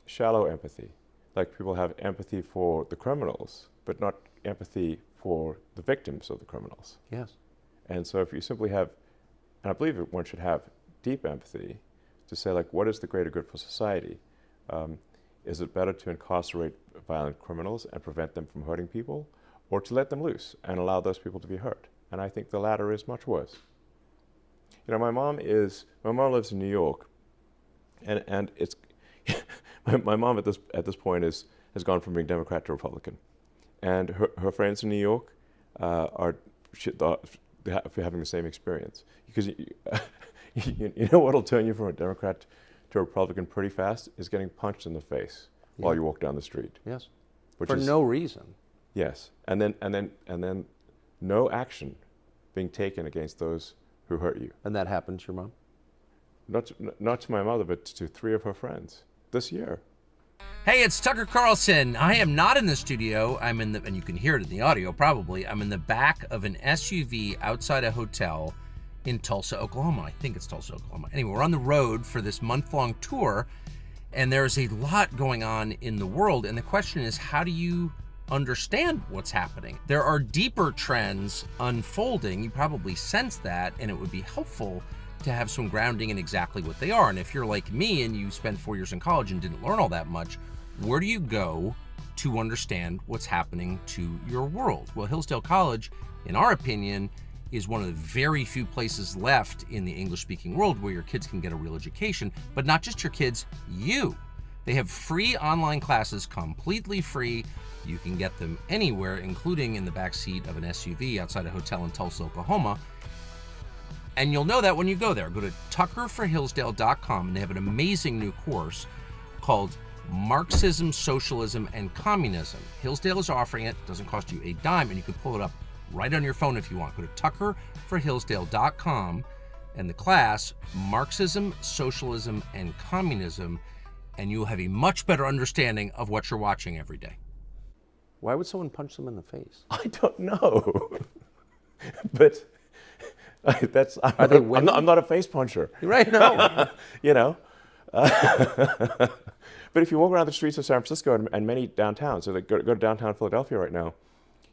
shallow empathy. Like, people have empathy for the criminals, but not empathy for the victims of the criminals. Yes. And so if you simply have, and I believe one should have deep empathy to say, like, what is the greater good for society? Is it better to incarcerate violent criminals and prevent them from hurting people, or to let them loose and allow those people to be hurt? And I think the latter is much worse. You know, my mom lives in New York, and it's my mom at this point has gone from being Democrat to Republican, and her friends in New York are having the same experience, because you know what'll turn you from a Democrat to a Republican pretty fast is getting punched in the face while you walk down the street. Yes. Which For is, no reason. Yes, and then no action being taken against those who hurt you. And that happened to your mom? Not to my mother, but to 3 of her friends this year. Hey, it's Tucker Carlson. I am not in the studio. I'm in and you can hear it in the audio probably. I'm in the back of an SUV outside a hotel in Tulsa, Oklahoma. I think it's Tulsa, Oklahoma. Anyway, we're on the road for this month-long tour, and there's a lot going on in the world. And the question is, how do you understand what's happening? There are deeper trends unfolding. You probably sense that, and it would be helpful to have some grounding in exactly what they are. And if you're like me and you spent 4 years in college and didn't learn all that much, where do you go to understand what's happening to your world? Well, Hillsdale College, in our opinion, is one of the very few places left in the English-speaking world where your kids can get a real education, but not just your kids, you. They have free online classes, completely free. You can get them anywhere, including in the back seat of an SUV outside a hotel in Tulsa, Oklahoma. And you'll know that when you go there. Go to tuckerforhillsdale.com, and they have an amazing new course called Marxism, Socialism, and Communism. Hillsdale is offering it. It doesn't cost you a dime, and you can pull it up right on your phone if you want. Go to tuckerforhillsdale.com, and the class, Marxism, Socialism, and Communism, and you'll have a much better understanding of what you're watching every day. Why would someone punch them in the face? I don't know, but Are they women? I'm not a face puncher. Right, no. You know. But if you walk around the streets of San Francisco and many downtowns, so they go to downtown Philadelphia right now,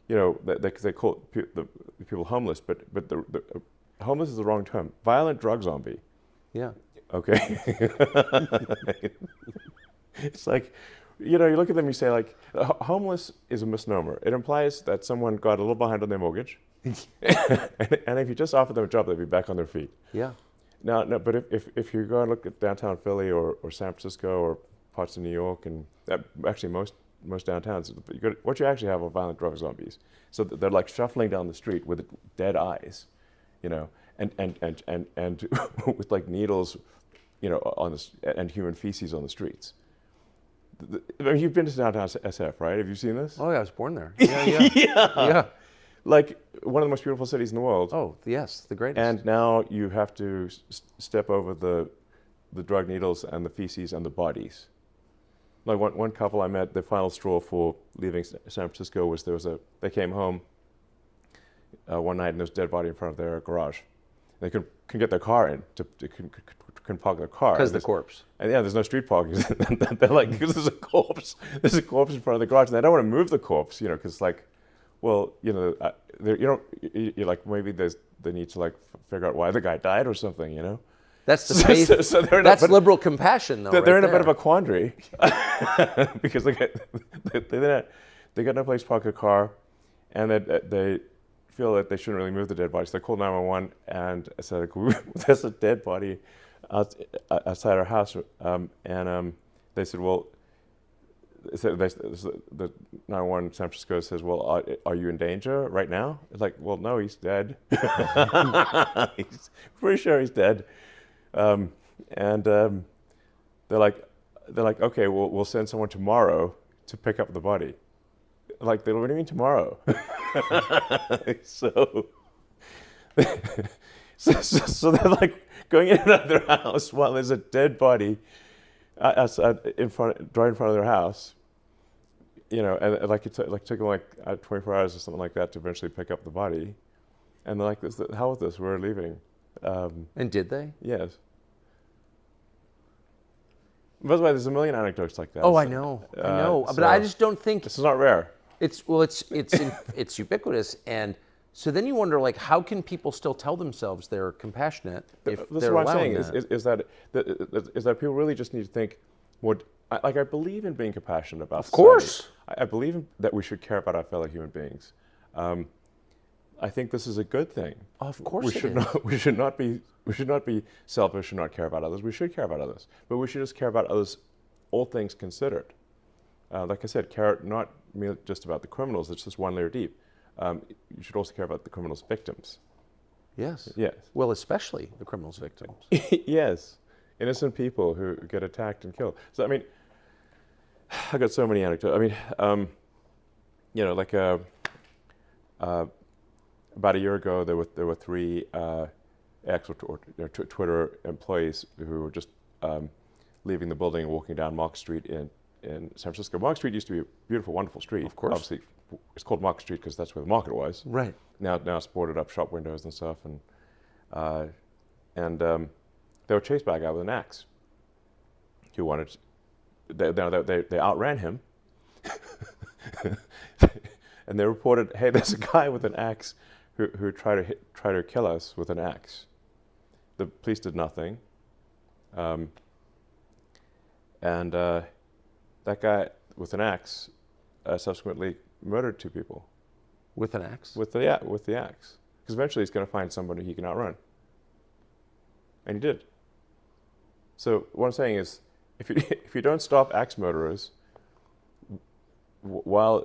you know, they call the people homeless, but the homeless is the wrong term. Violent drug zombie. Yeah. Okay. It's like, you know, you look at them, you say, like, homeless is a misnomer. It implies that someone got a little behind on their mortgage, and if you just offered them a job, they'd be back on their feet. Yeah. No, but if you go and look at downtown Philly or San Francisco or parts of New York, and actually most downtowns, what you actually have are violent drug zombies. So they're like shuffling down the street with dead eyes, you know, and with like needles, you know, and human feces on the streets. I mean, you've been to downtown SF, right? Have you seen this? Oh yeah, I was born there. Yeah. Yeah. like one of the most beautiful cities in the world. Oh, yes, the greatest. And now you have to step over the drug needles and the feces and the bodies. Like one couple I met, the final straw for leaving San Francisco was they came home one night and there was a dead body in front of their garage. They couldn't get their car in, couldn't park their car. Because the corpse. And yeah, there's no street parking. They're like, because there's a corpse in front of the garage, and they don't want to move the corpse, because like, well, you're like, maybe they need to like figure out why the guy died or something, That's the space. That's liberal compassion, though. They're right in a bit of there. a quandary because they got no place to park a car, and they feel that they shouldn't really move the dead body. So they called 911 and said, "There's a dead body outside our house," and they said, "Well." The 911 San Francisco says, "Well, are you in danger right now?" It's like, "Well, no, he's dead." He's pretty sure he's dead. They're like, "Okay, we'll send someone tomorrow to pick up the body." Like, what do you mean tomorrow? so they're like going in and out of their house while there's a dead body outside right in front of their house, and like it took them 24 hours or something like that to eventually pick up the body, and they're like, "The hell with this, we're leaving." And did they? Yes. By the way, there's a million anecdotes like that. Oh, I know, but I just don't think this is not rare. it's it's ubiquitous, and so then you wonder, like, how can people still tell themselves they're compassionate if This they're is what I'm allowing saying that? is that people really just need to think I believe in being compassionate about Of course. I believe that we should care about our fellow human beings. I think this is a good thing. Of course, We should not be selfish and not care about others. We should care about others, but we should just care about others, all things considered. Like I said, care not merely just about the criminals. It's just one layer deep. You should also care about the criminals' victims. Yes. Yes. Well, especially the criminals' victims. Yes. Innocent people who get attacked and killed. So, I mean, I got so many anecdotes. I mean, about a year ago, there were three Twitter employees who were just leaving the building and walking down Mark Street in San Francisco. Mark Street used to be a beautiful, wonderful street. Of course. Obviously, it's called Mark Street because that's where the market was. Right. Now it's boarded up shop windows and stuff, and they were chased by a guy with an axe. Who wanted? They outran him, and they reported, "Hey, there's a guy with an axe who tried to kill us with an axe." The police did nothing, and that guy with an axe subsequently murdered two people. With an axe? With the axe. Because eventually he's going to find somebody he can outrun. And he did. So what I'm saying is, if you don't stop axe murderers while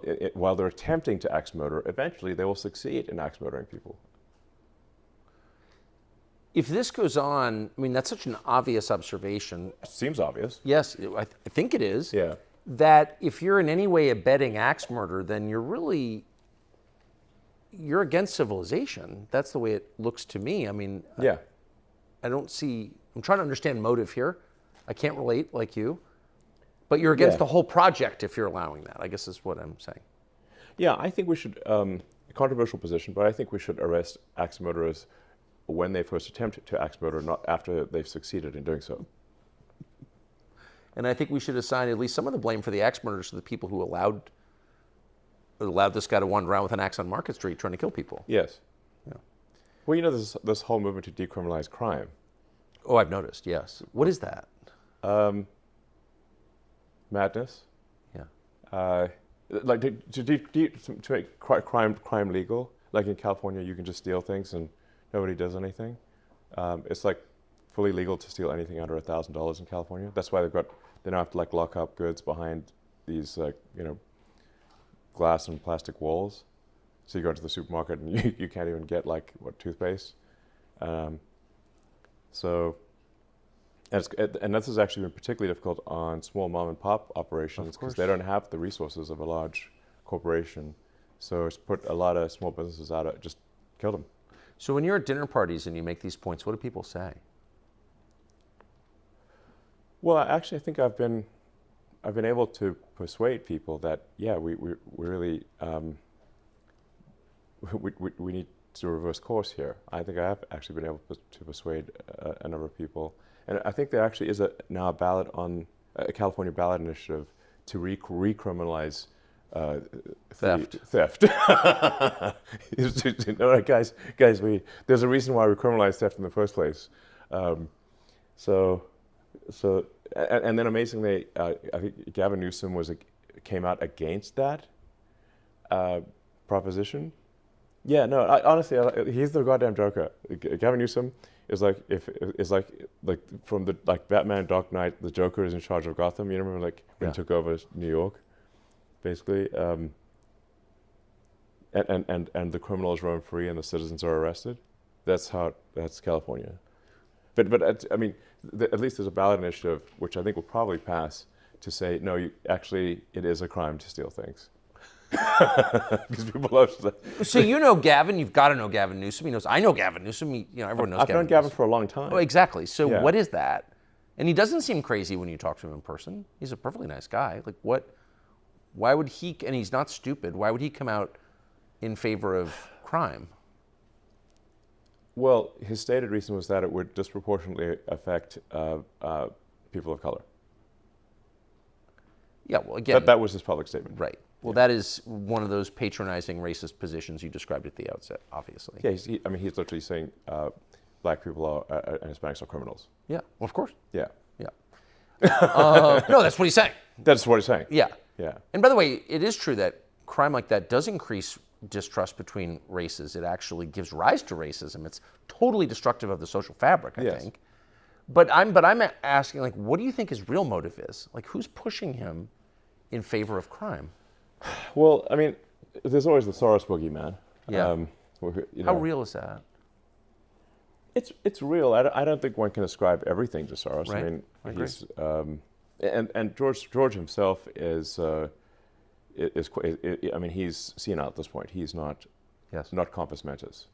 they're attempting to axe murder, eventually they will succeed in axe murdering people. If this goes on, I mean, that's such an obvious observation. It seems obvious. Yes, I think it is. Yeah. That if you're in any way abetting axe murder, then you're against civilization. That's the way it looks to me. I mean, Yeah. I'm trying to understand motive here. I can't relate like you. But you're against the whole project if you're allowing that, I guess is what I'm saying. Yeah, I think we should, controversial position, but I think we should arrest axe murderers when they first attempt to axe murder, not after they've succeeded in doing so. And I think we should assign at least some of the blame for the axe murders to the people who allowed this guy to wander around with an axe on Market Street trying to kill people. Yes. Yeah. Well, there's this whole movement to decriminalize crime. Oh, I've noticed, yes. What is that? Madness. Yeah. Like to make crime legal. Like in California, you can just steal things and nobody does anything. It's like fully legal to steal anything under $1,000 in California. That's why they now have to like lock up goods behind these glass and plastic walls. So you go to the supermarket and you can't even get toothpaste. And this has actually been particularly difficult on small mom and pop operations because they don't have the resources of a large corporation So it's put a lot of small businesses out of, just killed them. So when you're at dinner parties and you make these points, what do people say? Well, actually, I think I've been able to persuade people that, yeah, we really, we need to reverse course here. I think I have actually been able to persuade a number of people. And I think there actually is now a ballot on, a California ballot initiative to recriminalize theft. You know, guys, there's a reason why we criminalize theft in the first place. And then amazingly, I think Gavin Newsom came out against that proposition. Yeah, no, honestly, he's the goddamn joker. Gavin Newsom is like from the Batman Dark Knight, the Joker is in charge of Gotham. You remember when he took over New York, basically, and the criminals roam free and the citizens are arrested. That's California. But I mean, at least there's a ballot initiative, which I think will probably pass, to say, no, it is a crime to steal things. Because people love to. So you know Gavin, you've got to know Gavin Newsom. I know Gavin Newsom. Everyone knows Gavin. I've known Gavin for a long time. Oh, exactly. So what is that? And he doesn't seem crazy when you talk to him in person. He's a perfectly nice guy. Like what? Why would he? And he's not stupid. Why would he come out in favor of crime? Well, his stated reason was that it would disproportionately affect people of color. Yeah, well, again, that was his public statement. Right. Well, that is one of those patronizing racist positions you described at the outset, obviously. Yeah, he's literally saying black people and Hispanics are criminals. Yeah, well, of course. Yeah. Yeah. No, that's what he's saying. That's what he's saying. Yeah. Yeah. And by the way, it is true that crime like that does increase distrust between races. It actually gives rise to racism. It's totally destructive of the social fabric, I think. But I'm asking, what do you think his real motive is? Who's pushing him in favor of crime? Well, I mean, there's always the Soros boogeyman. Yeah. How real is that? It's real. I don't think one can ascribe everything to Soros. Right. I mean, I agree. he's and George himself is I mean, he's senile at this point. He's not compos mentis.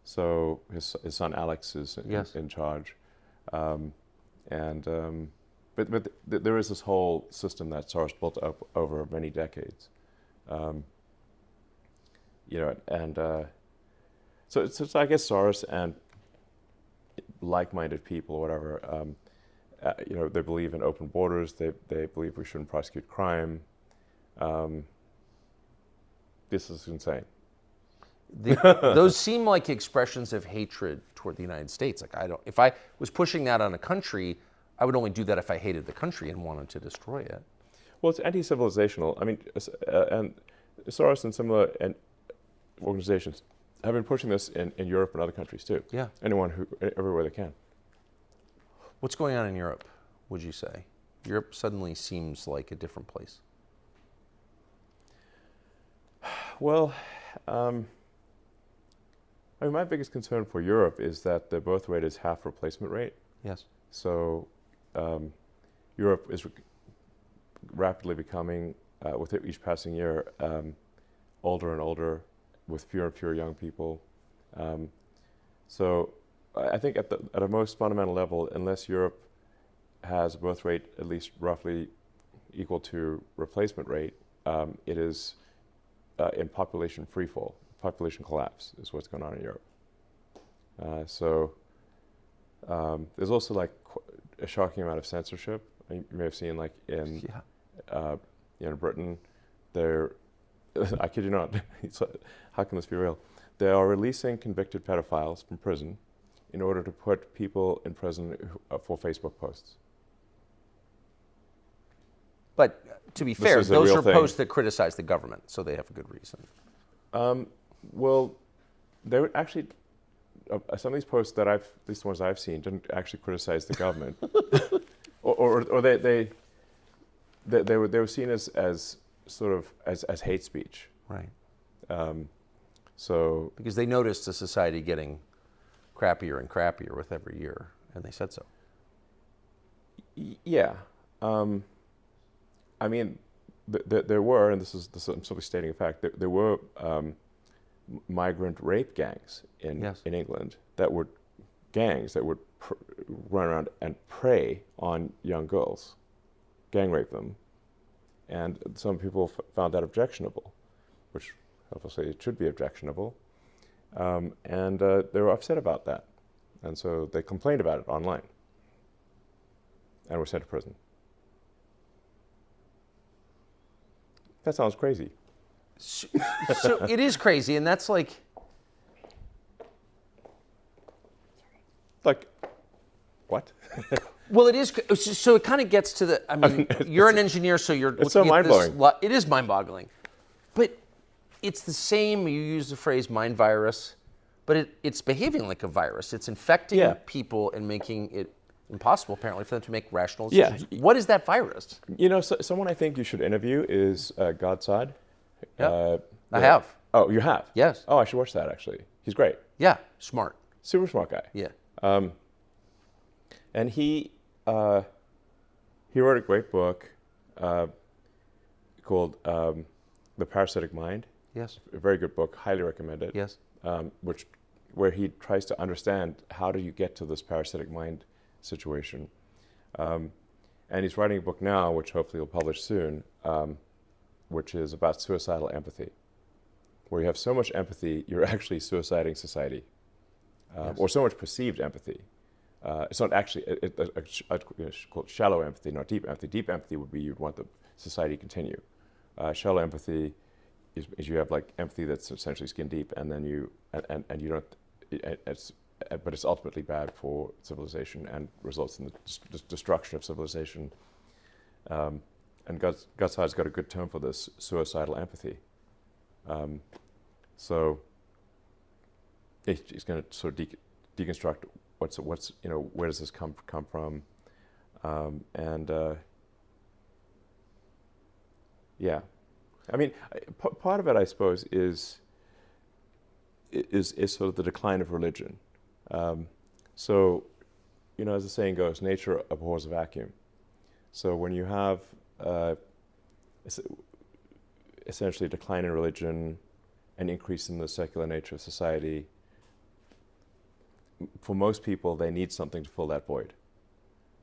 So his son Alex is in charge, but there is this whole system that Soros built up over many decades, so I guess Soros and like-minded people or whatever, they believe in open borders. They believe we shouldn't prosecute crime. This is insane. Those seem like expressions of hatred toward the United States. If I was pushing that on a country, I would only do that if I hated the country and wanted to destroy it. Well, it's anti-civilizational. I mean, and Soros and similar organizations have been pushing this in Europe and other countries too. Yeah. Everywhere they can. What's going on in Europe, would you say? Europe suddenly seems like a different place. Well, I mean, my biggest concern for Europe is that the birth rate is half replacement rate. Yes. So Europe is rapidly becoming, with each passing year, older and older, with fewer and fewer young people. So I think at a most fundamental level, unless Europe has a birth rate at least roughly equal to replacement rate, it is in population freefall. Population collapse is what's going on in Europe. There's also a shocking amount of censorship. You may have seen in Britain, I kid you not, how can this be real? They are releasing convicted pedophiles from prison in order to put people in prison for Facebook posts. But to be fair, those are thing. posts that criticize the government, so they have a good reason. Well, they would actually, some of these posts at least the ones I've seen, didn't actually criticize the government, or they were seen as sort of as hate speech. Right. So because they noticed the society getting crappier and crappier with every year, and they said so. Yeah. I mean, there were, and I'm simply stating a fact, there were migrant rape gangs in England that would run around and prey on young girls, gang rape them, and some people found that objectionable, which obviously it should be objectionable, and they were upset about that, and so they complained about it online, and were sent to prison. That sounds crazy. So it is crazy, and that's like what? Well, it is. So it kind of gets to the. I mean, you're an engineer, so you're. It's so mind-blowing. It is mind-boggling, but it's the same. You use the phrase "mind virus," but it's behaving like a virus. It's infecting people and making it impossible, apparently, for them to make rational decisions. Yeah. What is that virus? You know, someone I think you should interview is Godside. Yeah. I have. Oh, you have? Yes. Oh, I should watch that, actually. He's great. Yeah, smart. Super smart guy. Yeah. And he wrote a great book called The Parasitic Mind. Yes. A very good book. Highly recommend it. Yes. Where he tries to understand how do you get to this parasitic mind situation. And he's writing a book now, which hopefully he'll publish soon, which is about suicidal empathy, where you have so much empathy, you're actually suiciding society, or so much perceived empathy. It's not actually, I'd call it shallow empathy, not deep empathy. Deep empathy would be you'd want the society to continue. Shallow empathy is you have like empathy that's essentially skin deep, and then you don't, but it's ultimately bad for civilization and results in the destruction of civilization. And Gutside's got a good term for this, suicidal empathy. So he's going to sort of deconstruct what's where does this come from, yeah, I mean, part of it, I suppose, is sort of the decline of religion. So, as the saying goes, nature abhors a vacuum. So when you have essentially a decline in religion, an increase in the secular nature of society, for most people, they need something to fill that void.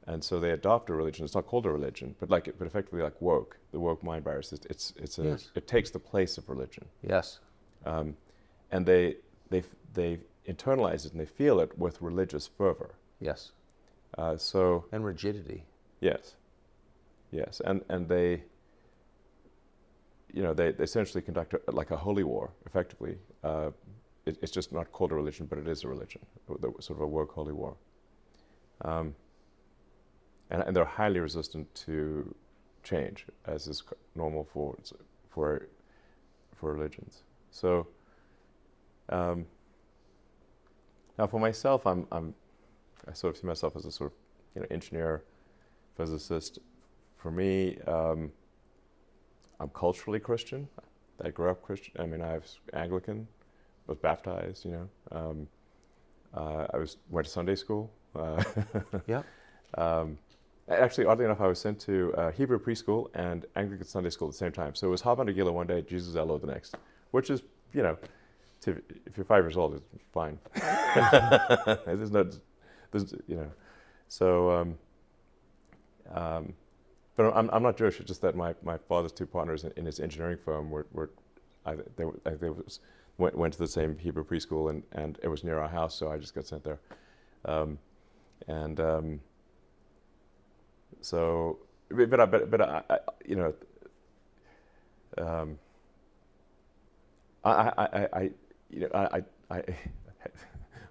And so they adopt a religion. It's not called a religion, but effectively like woke, the woke mind virus. It takes the place of religion. Yes. And they internalize it and they feel it with religious fervor. Yes. And rigidity. Yes. Yes. And they essentially conduct like a holy war, effectively. It's just not called a religion, but it is a religion, sort of a woke holy war. And they're highly resistant to change, as is normal for religions. So now, for myself, I sort of see myself as a sort of engineer, physicist. For me, I'm culturally Christian. I grew up Christian. I mean, I was Anglican, was baptized. I went to Sunday school. Yeah. Actually, oddly enough, I was sent to Hebrew preschool and Anglican Sunday school at the same time. So it was Hava Nagila one day, Jesus Elo the next, which is, if you're 5 years old, it's fine. So, but I'm not Jewish. It's just that my father's two partners in his engineering firm went to the same Hebrew preschool, and it was near our house, so I just got sent there. So, but I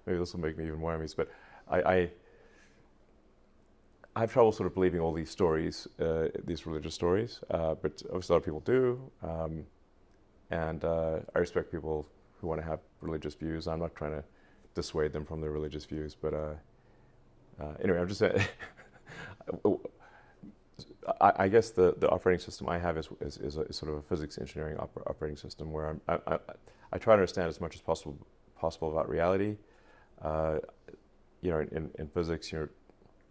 maybe this will make me even more amused, but I have trouble sort of believing all these stories, these religious stories, but obviously a lot of people do, and I respect people who want to have religious views. I'm not trying to dissuade them from their religious views, but anyway, I'm just saying, I guess the operating system I have is sort of a physics engineering operating system where I try to understand as much as possible about reality. In physics, you're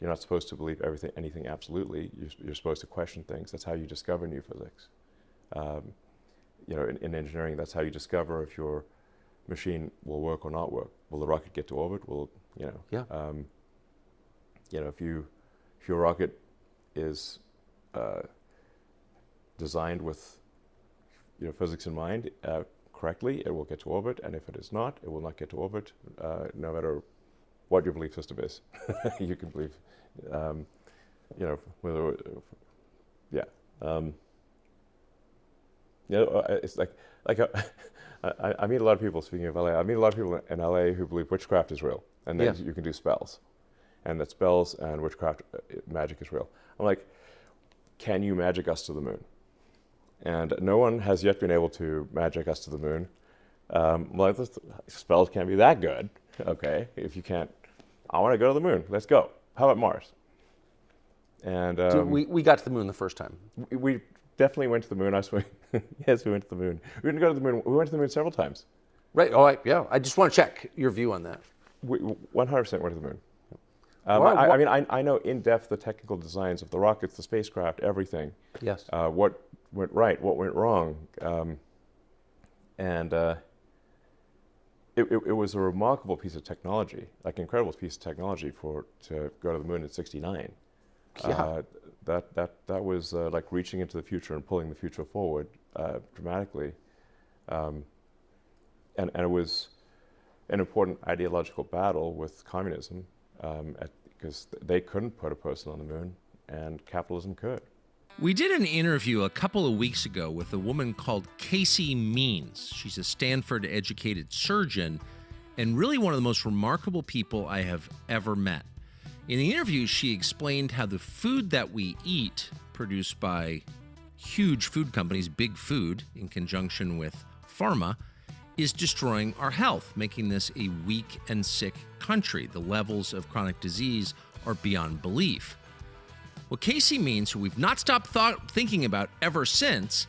not supposed to believe anything absolutely. You're supposed to question things. That's how you discover new physics. In engineering, that's how you discover if your machine will work or not work. Will the rocket get to orbit? Yeah. If your rocket is designed with physics in mind correctly, it will get to orbit, and if it is not, it will not get to orbit, no matter what your belief system is. You can believe, whether, yeah. It's like I meet a lot of people, speaking of LA, I meet a lot of people in LA who believe witchcraft is real, and then you can do spells, and that spells and witchcraft, magic is real. I'm like, can you magic us to the moon? And no one has yet been able to magic us to the moon. Well, spells can't be that good. Okay, if you can't, I want to go to the moon. Let's go. How about Mars? And we got to the moon the first time. We definitely went to the moon. Yes, we went to the moon. We didn't go to the moon. We went to the moon several times. Right. Oh, yeah. I just want to check your view on that. We 100% went to the moon. I know in depth the technical designs of the rockets, the spacecraft, everything. Yes. What went right, what went wrong, it was a remarkable piece of technology, like an incredible piece of technology to go to the moon in '69. Yeah. That was like reaching into the future and pulling the future forward dramatically, and it was an important ideological battle with communism, because they couldn't put a person on the moon, and capitalism could. We did an interview a couple of weeks ago with a woman called Casey Means. She's a Stanford-educated surgeon and really one of the most remarkable people I have ever met. In the interview, she explained how the food that we eat, produced by huge food companies, Big Food, in conjunction with pharma, is destroying our health, making this a weak and sick country. The levels of chronic disease are beyond belief. What Casey Means, who we've not stopped thinking about ever since,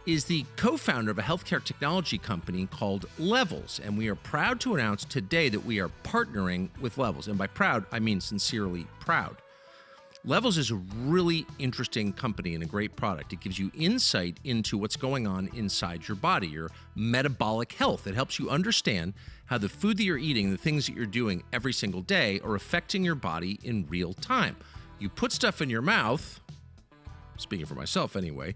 is the co-founder of a healthcare technology company called Levels, and we are proud to announce today that we are partnering with Levels. And by proud, I mean sincerely proud. Levels is a really interesting company and a great product. It gives you insight into what's going on inside your body, your metabolic health. It helps you understand how the food that you're eating, the things that you're doing every single day are affecting your body in real time. You put stuff in your mouth, speaking for myself anyway,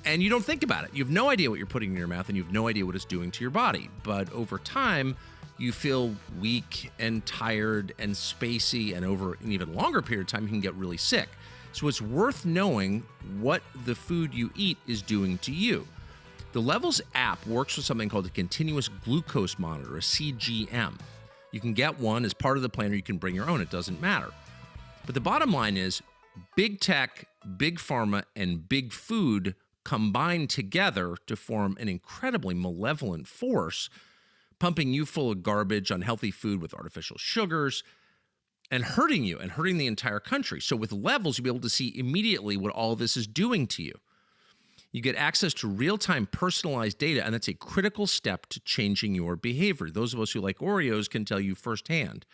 and you don't think about it. You have no idea what you're putting in your mouth, and you have no idea what it's doing to your body. But over time, you feel weak and tired and spacey, and over an even longer period of time, you can get really sick. So it's worth knowing what the food you eat is doing to you. The Levels app works with something called a continuous glucose monitor, a CGM. You can get one as part of the plan, or you can bring your own. It doesn't matter. But the bottom line is big tech, big pharma, and big food combine together to form an incredibly malevolent force, pumping you full of garbage, unhealthy food with artificial sugars, and hurting you and hurting the entire country. So with Levels, you'll be able to see immediately what all of this is doing to you. You get access to real-time personalized data, and that's a critical step to changing your behavior. Those of us who like Oreos can tell you firsthand.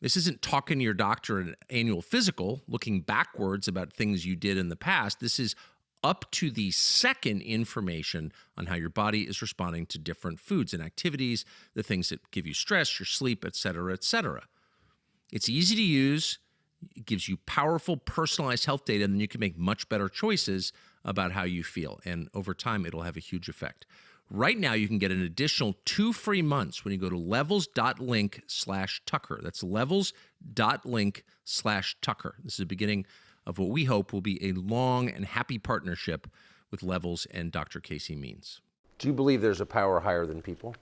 This isn't talking to your doctor at an annual physical, looking backwards about things you did in the past. This is up to the second information on how your body is responding to different foods and activities, the things that give you stress, your sleep, et cetera, et cetera. It's easy to use. It gives you powerful, personalized health data, and then you can make much better choices about how you feel. And over time, it'll have a huge effect. Right now, you can get an additional 2 free months when you go to levels.link/Tucker. That's levels.link/Tucker. This is the beginning of what we hope will be a long and happy partnership with Levels and Dr. Casey Means. Do you believe there's a power higher than people?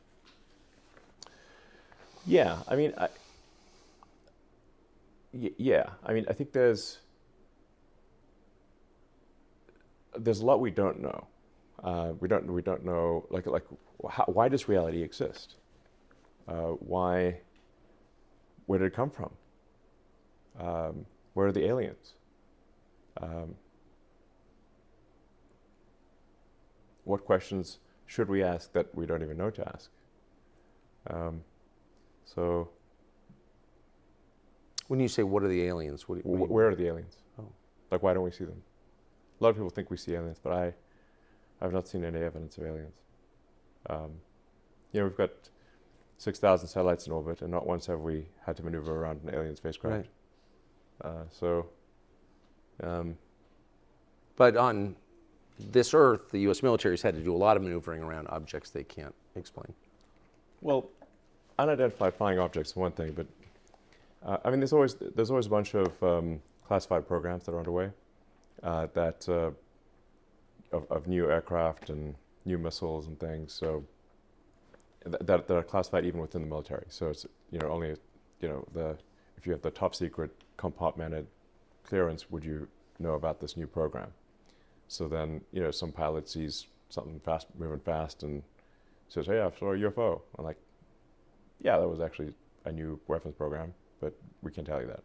Yeah, I mean, I think there's a lot we don't know. We don't know, why does reality exist? Where did it come from? Where are the aliens? What questions should we ask that we don't even know to ask? So, when you say what are the aliens, what do you mean? Where are the aliens? Oh. Like, why don't we see them? A lot of people think we see aliens, but I've not seen any evidence of aliens. We've got 6,000 satellites in orbit, and not once have we had to maneuver around an alien spacecraft. Right. But on this Earth, the U.S. military has had to do a lot of maneuvering around objects they can't explain. Well, unidentified flying objects is one thing, but there's always a bunch of classified programs that are underway of new aircraft and new missiles and things. So that are classified even within the military. So it's only if you have the top secret compartmented clearance, would you know about this new program? So then some pilot sees something moving fast and says, "Hey, I saw a UFO." I'm like, "Yeah, that was actually a new weapons program, but we can't tell you that."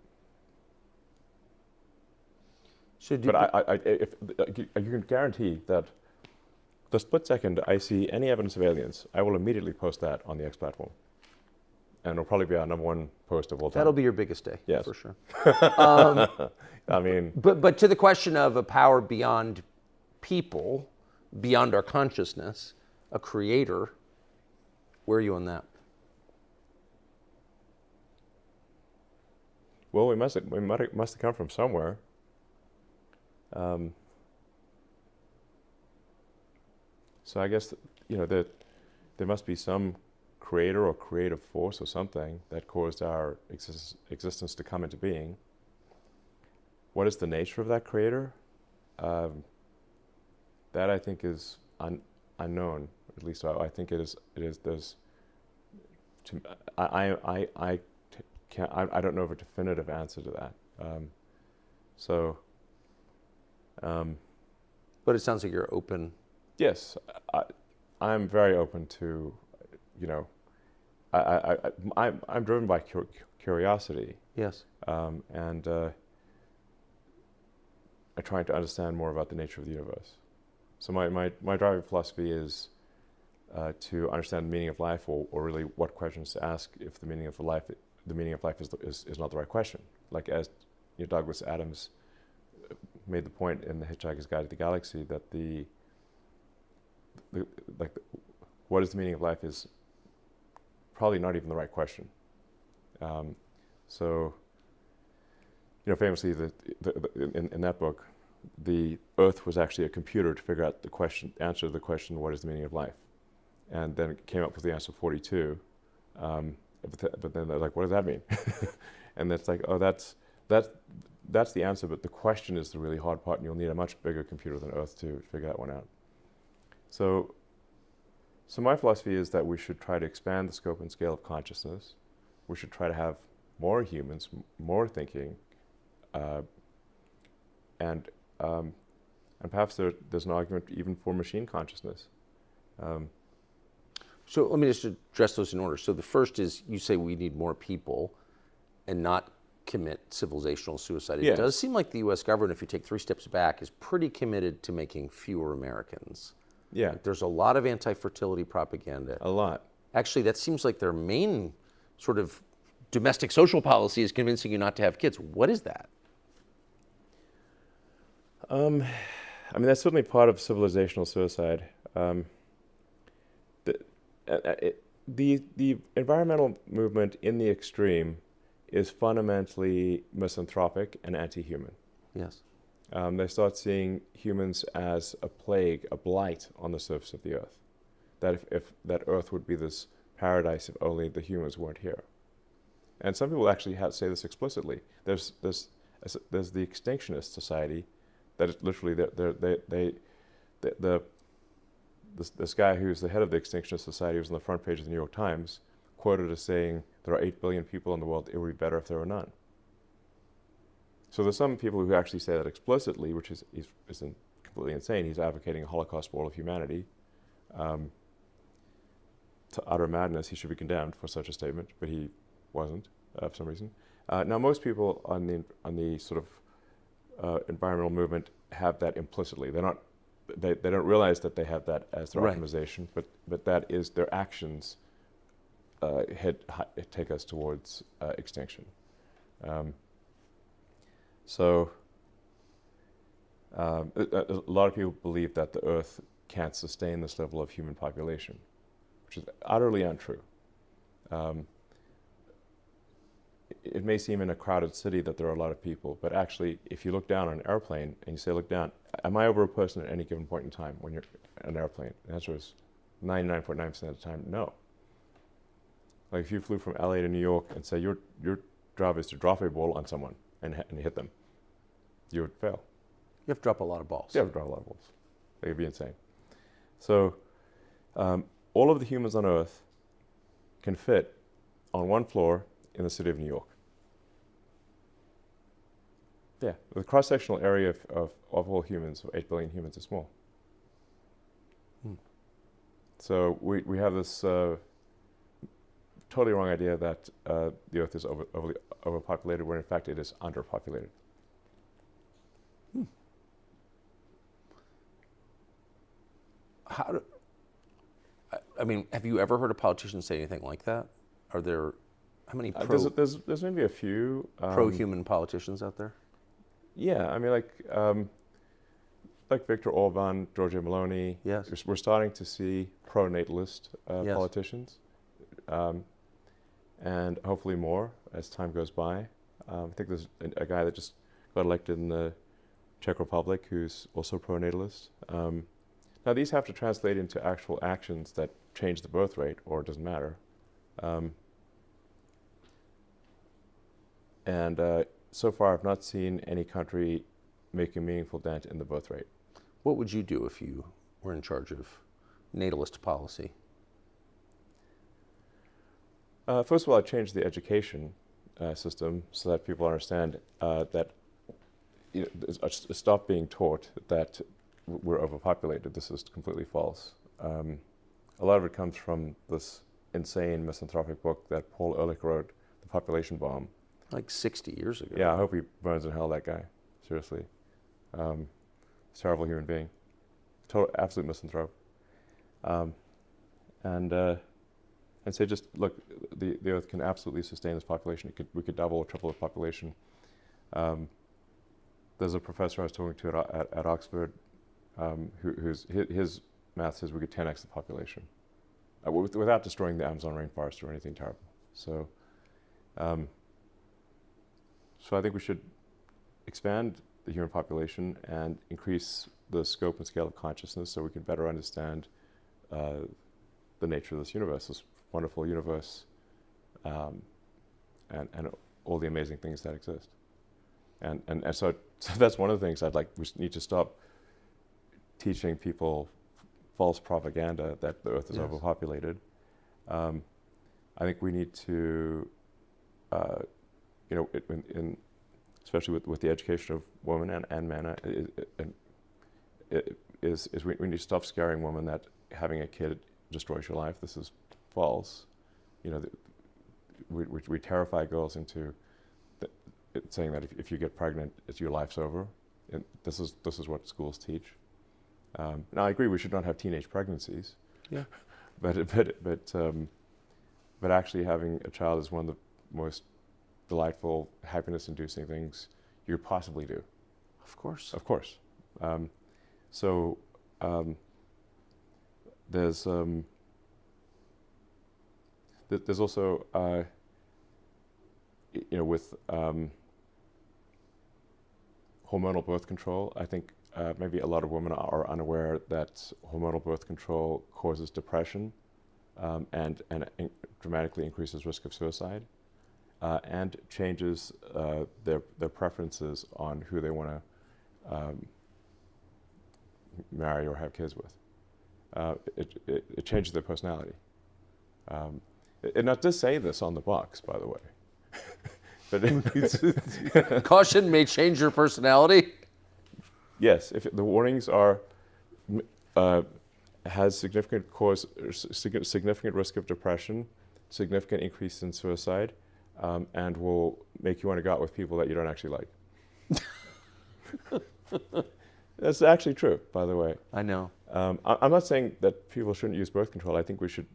But you can guarantee that the split second I see any evidence of aliens, I will immediately post that on the X platform. And it'll probably be our #1 post of all time. That'll be your biggest day, yes, for sure. But to the question of a power beyond people, beyond our consciousness, a creator, where are you on that? Well, we must have come from somewhere. So I guess there must be some creator or creative force or something that caused our existence to come into being. What is the nature of that creator? That I think is unknown. At least I think it is. There's. I don't know of a definitive answer to that. But it sounds like you're open. Yes, I'm very open to, I'm driven by curiosity. Yes. And I'm trying to understand more about the nature of the universe. So my driving philosophy is to understand the meaning of life, or really what questions to ask if the meaning of life is not the right question. Like as Douglas Adams made the point in The Hitchhiker's Guide to the Galaxy that what is the meaning of life is probably not even the right question. Famously, in that book, the Earth was actually a computer to figure out answer to the question, what is the meaning of life? And then it came up with the answer 42. But then they're like, what does that mean? And it's like, oh, that's the answer, but the question is the really hard part, and you'll need a much bigger computer than Earth to figure that one out. So my philosophy is that we should try to expand the scope and scale of consciousness. We should try to have more humans, more thinking, and perhaps there's an argument even for machine consciousness. So let me just address those in order. So the first is, you say we need more people and not commit civilizational suicide. Yes. It does seem like the U.S. government, if you take 3 steps back, is pretty committed to making fewer Americans. Yeah. Like there's a lot of anti-fertility propaganda. A lot. Actually, that seems like their main sort of domestic social policy is convincing you not to have kids. What is that? That's certainly part of civilizational suicide. The environmental movement in the extreme is fundamentally misanthropic and anti-human. Yes. They start seeing humans as a plague, a blight on the surface of the Earth. That if that Earth would be this paradise if only the humans weren't here. And some people actually say this explicitly. There's the Extinctionist Society that is literally this guy who's the head of the Extinctionist Society, was on the front page of the New York Times, quoted as saying, "There are 8 billion people in the world. It would be better if there were none." So there's some people who actually say that explicitly, which is completely insane. He's advocating a Holocaust for all of humanity. To utter madness, he should be condemned for such a statement, but he wasn't for some reason. Now, most people on the sort of environmental movement have that implicitly. They don't realize that they have that as their optimization, but that is their actions take us towards extinction. A lot of people believe that the Earth can't sustain this level of human population, which is utterly untrue. It may seem in a crowded city that there are a lot of people, but actually, if you look down on an airplane and you say, look down, am I over a person at any given point in time when you're on an airplane? The answer is 99.9% of the time, no. Like if you flew from LA to New York and say your job is to drop a ball on someone and hit them, you would fail. You have to drop a lot of balls. You have to drop a lot of balls. That would be insane. So all of the humans on Earth can fit on one floor in the city of New York. Yeah, the cross-sectional area of all humans, of 8 billion humans, is small. So we have this totally wrong idea that the Earth is overpopulated, where in fact it is underpopulated. I mean, have you ever heard a politician say anything like that? Are there, how many there's maybe a few pro-human politicians out there? Yeah, I mean, like Viktor Orban, Giorgia Meloni. Yes. We're starting to see pro-natalist Yes. politicians, and hopefully more as time goes by. I think there's a guy that just got elected in the Czech Republic who's also pro-natalist. Now, these have to translate into actual actions that change the birth rate, or it doesn't matter. So far, I've not seen any country make a meaningful dent in the birth rate. What would you do if you were in charge of natalist policy? First of all, I'd change the education system so that people understand that stop being taught that we're overpopulated. This is completely false. A lot of it comes from this insane misanthropic book that Paul Ehrlich wrote, The Population Bomb. Like 60 years ago. Yeah, I hope he burns in hell, that guy. Seriously. Terrible human being. Total, absolute misanthrope. And say, just look, the Earth can absolutely sustain this population. We could double or triple the population. There's a professor I was talking to at Oxford, his math says we could 10x the population without destroying the Amazon rainforest or anything terrible. So I think we should expand the human population and increase the scope and scale of consciousness so we can better understand the nature of this universe, this wonderful universe, and all the amazing things that exist. And so that's one of the things we need to stop teaching people false propaganda that the Earth is overpopulated. I think we need to, especially with the education of women and men, we need to stop scaring women that having a kid destroys your life. This is false. We terrify girls into saying that if you get pregnant, your life's over. And this is what schools teach. Now, I agree we should not have teenage pregnancies. Yeah. But actually having a child is one of the most delightful, happiness-inducing things you could possibly do. Of course. Of course. There's also, with hormonal birth control, I think maybe a lot of women are unaware that hormonal birth control causes depression and dramatically increases risk of suicide and changes their preferences on who they want to marry or have kids with. It changes their personality. And it does say this on the box, by the way. But Caution may change your personality. Yes, if the warnings are has significant risk of depression, significant increase in suicide, and will make you want to go out with people that you don't actually like. That's actually true, by the way. I know. I'm not saying that people shouldn't use birth control. I think we shouldn't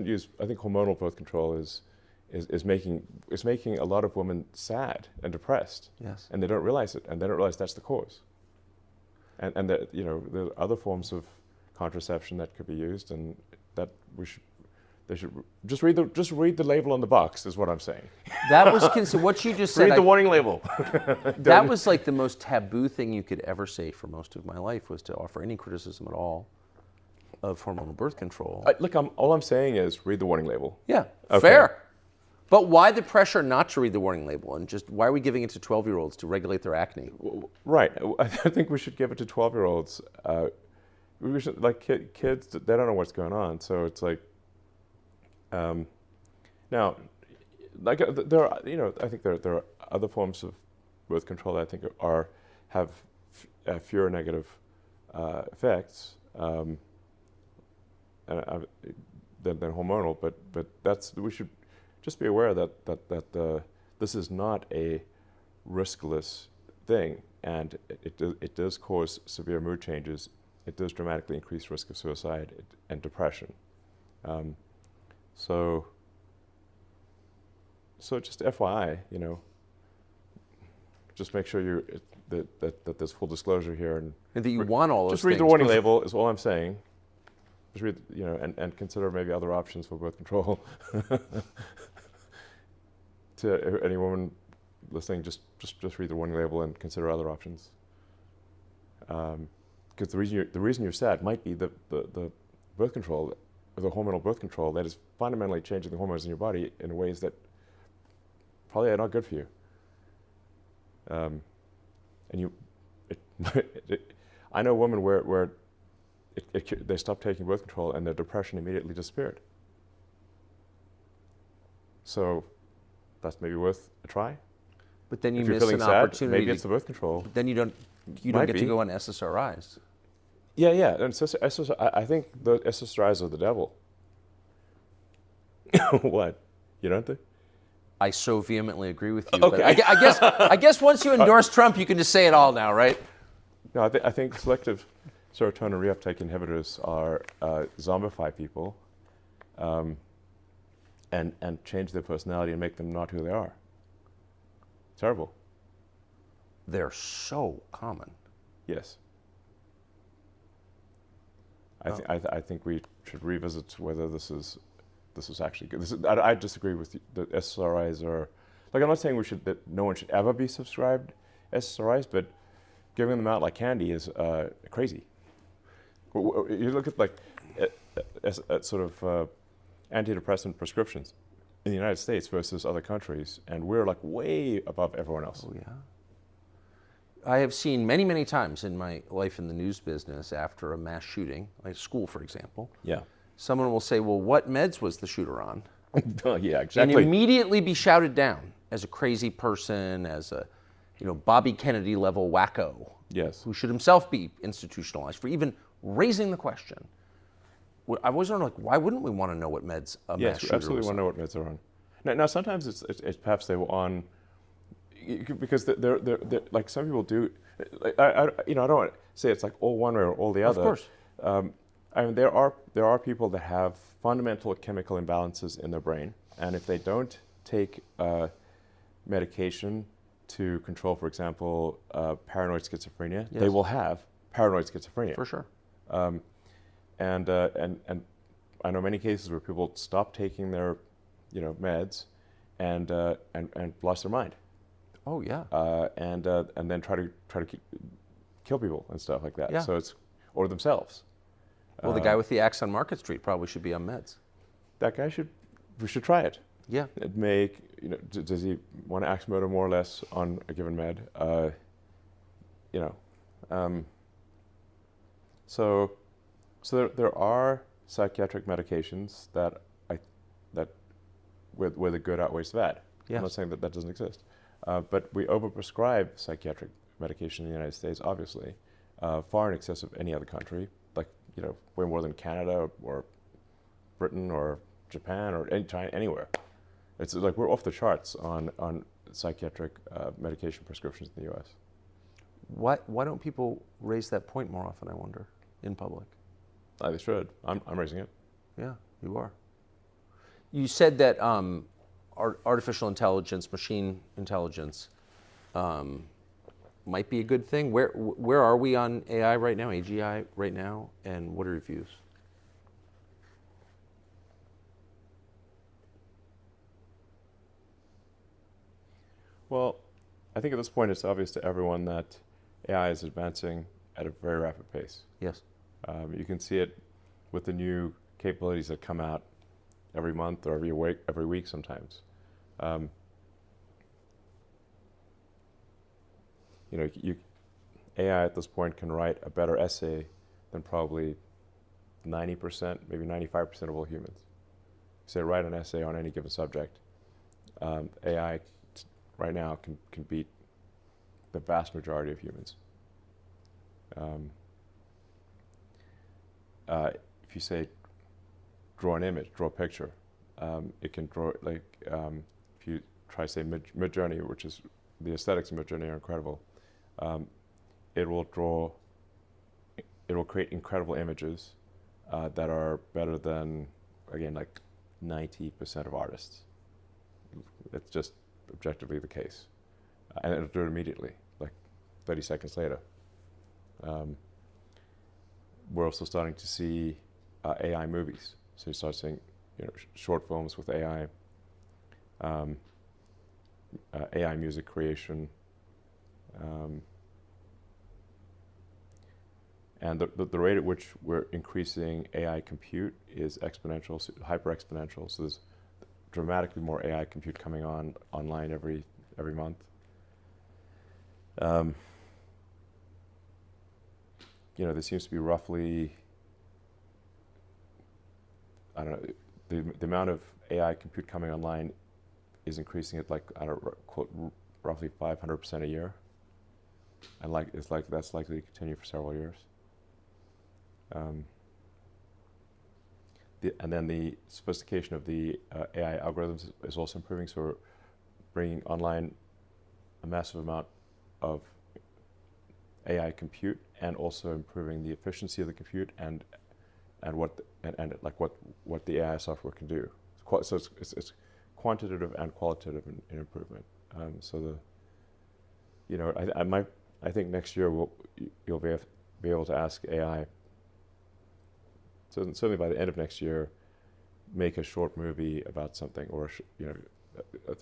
use. I think hormonal birth control is making a lot of women sad and depressed. Yes. And they don't realize it, and they don't realize that's the cause. and that, you know, there are other forms of contraception that could be used, and that they should just read the label on the box, is what I'm saying. That was what you just said. Read the warning label. That was like the most taboo thing you could ever say for most of my life, was to offer any criticism at all of hormonal birth control. Look, all I'm saying is read the warning label. Yeah, Okay. fair. But why the pressure not to read the warning label, and just why are we giving it to 12-year-olds to regulate their acne? Right. I think we should give it to 12-year-olds. We should, like, kids, they don't know what's going on, so it's like, now, like, there are, you know, I think there are other forms of birth control that I think have fewer negative effects than hormonal, but we should just be aware that this is not a riskless thing, and it does cause severe mood changes. It does dramatically increase risk of suicide and depression. So just FYI, you know, just make sure that there's full disclosure here, and that you want all those just read things the warning label is all I'm saying. Just read, you know, and consider maybe other options for birth control. To any woman listening, just read the warning label and consider other options. Because the reason you're sad might be the birth control, the hormonal birth control, that is fundamentally changing the hormones in your body in ways that probably are not good for you. I know women where they stopped taking birth control and their depression immediately disappeared. So that's maybe worth a try. But then you If you're miss feeling an sad, opportunity. maybe it's the birth control. Then you don't Might get be. to go on SSRIs. Yeah. And I think the SSRIs are the devil. What? You don't think? I so vehemently agree with you. Okay. But I guess once you endorse Trump, you can just say it all now, right? No, I think selective serotonin reuptake inhibitors are zombify people, and change their personality and make them not who they are. Terrible. They're so common. Yes. I think we should revisit whether this is actually good. I disagree with you, that SSRIs are, like, I'm not saying that no one should ever be subscribed SSRIs, but giving them out like candy is crazy. You look at, like, at sort of antidepressant prescriptions in the United States versus other countries, and we're like way above everyone else. Oh, yeah. I have seen many, many times in my life in the news business, after a mass shooting, like school, for example, Yeah. someone will say, well, what meds was the shooter on? Yeah, And exactly. immediately be shouted down as a crazy person, as a, Bobby Kennedy level wacko, Yes. who should himself be institutionalized for even raising the question. I was wondering, like, why wouldn't we want to know what meds a mass Yes, we shooter absolutely was want to know what meds are on. Now sometimes it's perhaps they were on, because they're like, some people do. Like, I don't want to say it's like all one way or all the other. Of course. I mean, there are people that have fundamental chemical imbalances in their brain, and if they don't take medication to control, for example, paranoid schizophrenia, Yes. they will have paranoid schizophrenia. For sure. And I know many cases where people stop taking their, meds, and lost their mind, Oh, yeah. and then try to kill people and stuff like that. Yeah. So or themselves. Well, the guy with the axe on Market Street probably should be on meds. That guy we should try it. Yeah. It does he want to axe murder more or less on a given med? So there are psychiatric medications that where the good outweighs the bad. Yes. I'm not saying that doesn't exist, but we overprescribe psychiatric medication in the United States, obviously, far in excess of any other country. Like, way more than Canada or Britain or Japan or anywhere. It's like we're off the charts on psychiatric medication prescriptions in the U.S. Why don't people raise that point more often, I wonder, in public? They should. I'm raising it. Yeah, you are. You said that artificial intelligence, machine intelligence, might be a good thing. Where are we on AI right now, AGI right now, and what are your views? Well, I think at this point it's obvious to everyone that AI is advancing at a very rapid pace. Yes. You can see it with the new capabilities that come out every month or every week sometimes. AI at this point can write a better essay than probably 90%, maybe 95% of all humans. Say write an essay on any given subject. AI right now can beat the vast majority of humans. If you say draw an image, draw a picture, it can draw if you try say Mid-Journey, which is the aesthetics of Mid-Journey are incredible. It will create incredible images that are better than, again, like 90% of artists. It's just objectively the case. And it'll do it immediately, like 30 seconds later. We're also starting to see AI movies. So you start seeing short films with AI, AI music creation, and the rate at which we're increasing AI compute is exponential, hyper exponential. So there's dramatically more AI compute coming online every month. There seems to be roughly, I don't know, the amount of AI compute coming online is increasing at roughly 500% a year, and that's likely to continue for several years. And then the sophistication of the AI algorithms is also improving. So we're bringing online a massive amount of AI compute, and also improving the efficiency of the compute and what the AI software can do. So it's quantitative and qualitative in improvement. I think next year you'll be able to ask AI. So certainly by the end of next year, make a short movie about something, or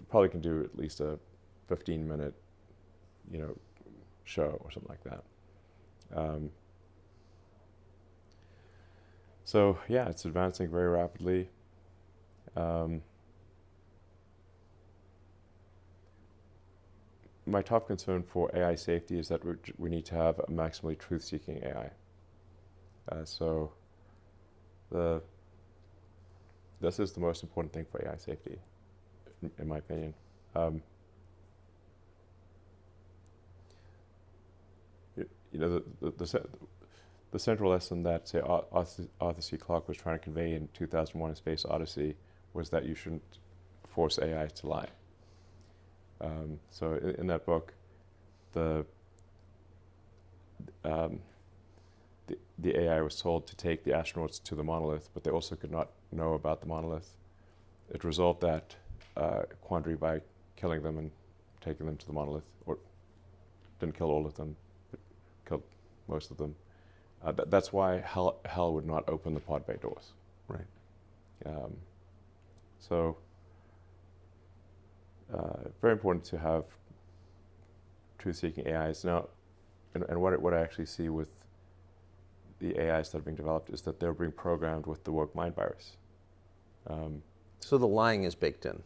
probably can do at least a 15-minute, show or something like that. So yeah, it's advancing very rapidly. My top concern for AI safety is that we need to have a maximally truth-seeking AI. This is the most important thing for AI safety, in my opinion. The central lesson that, say, Arthur C. Clarke was trying to convey in 2001: A Space Odyssey was that you shouldn't force AI to lie. So in that book, the AI was told to take the astronauts to the monolith, but they also could not know about the monolith. It resolved that quandary by killing them and taking them to the monolith, or didn't kill all of them, but killed most of them. That's why hell would not open the pod bay doors. Right. Very important to have truth-seeking AIs. Now, and what I actually see with the AIs that are being developed is that they're being programmed with the woke mind virus. So the lying is baked in.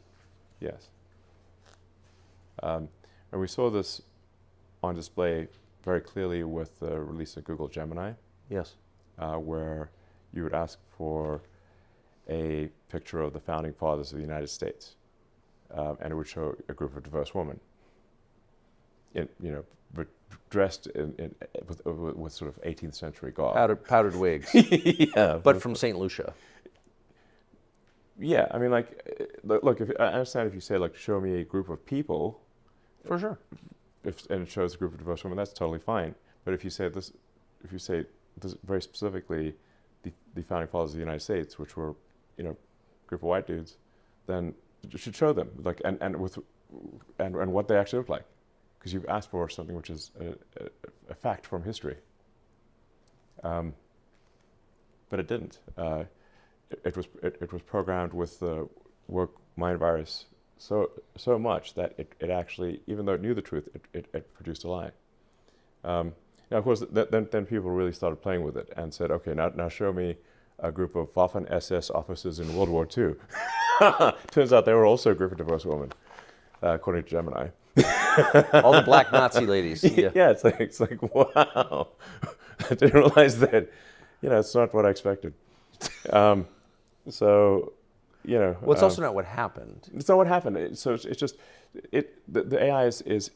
Yes. And we saw this on display very clearly with the release of Google Gemini. Yes. Where you would ask for a picture of the founding fathers of the United States, and it would show a group of diverse women, dressed with sort of 18th century garb. Powdered wigs. Yeah, but from St. Lucia. Yeah, I mean, look. I understand if you say, show me a group of people. For sure. And it shows a group of diverse women, that's totally fine. But if you say this very specifically, the founding fathers of the United States, which were, a group of white dudes, then you should show them, and what they actually look like. because you've asked for something which is a fact from history. But it didn't. It was programmed with the woke mind virus so much that it actually, even though it knew the truth, it produced a lie. Now, of course, then people really started playing with it and said, okay, now show me a group of Waffen-SS officers in World War II. Turns out they were also a group of divorced women, according to Gemini. All the black Nazi ladies. Yeah. Yeah, it's like wow. I didn't realize that. It's not what I expected. So, Well, it's also not what happened. It's not what happened. So it's just the AI is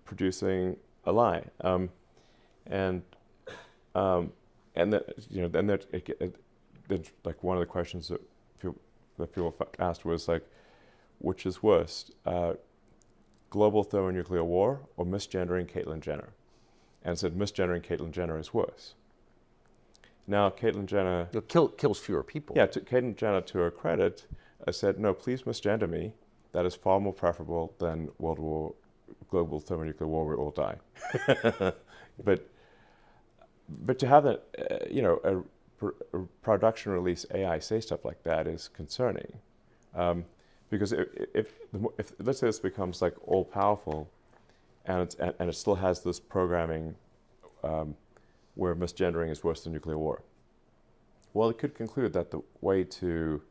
producing a lie, and then like one of the questions that people asked was like, which is worse, global thermonuclear war or misgendering Caitlyn Jenner? And said misgendering Caitlyn Jenner is worse. Now Caitlyn Jenner Kills fewer people. Yeah, Caitlyn Jenner, to her credit, said, no, please misgender me. That is far more preferable than global thermonuclear war, we all die. But to have a production release AI say stuff like that is concerning, because if let's say this becomes like all powerful, and it still has this programming where misgendering is worse than nuclear war. Well, it could conclude that the way to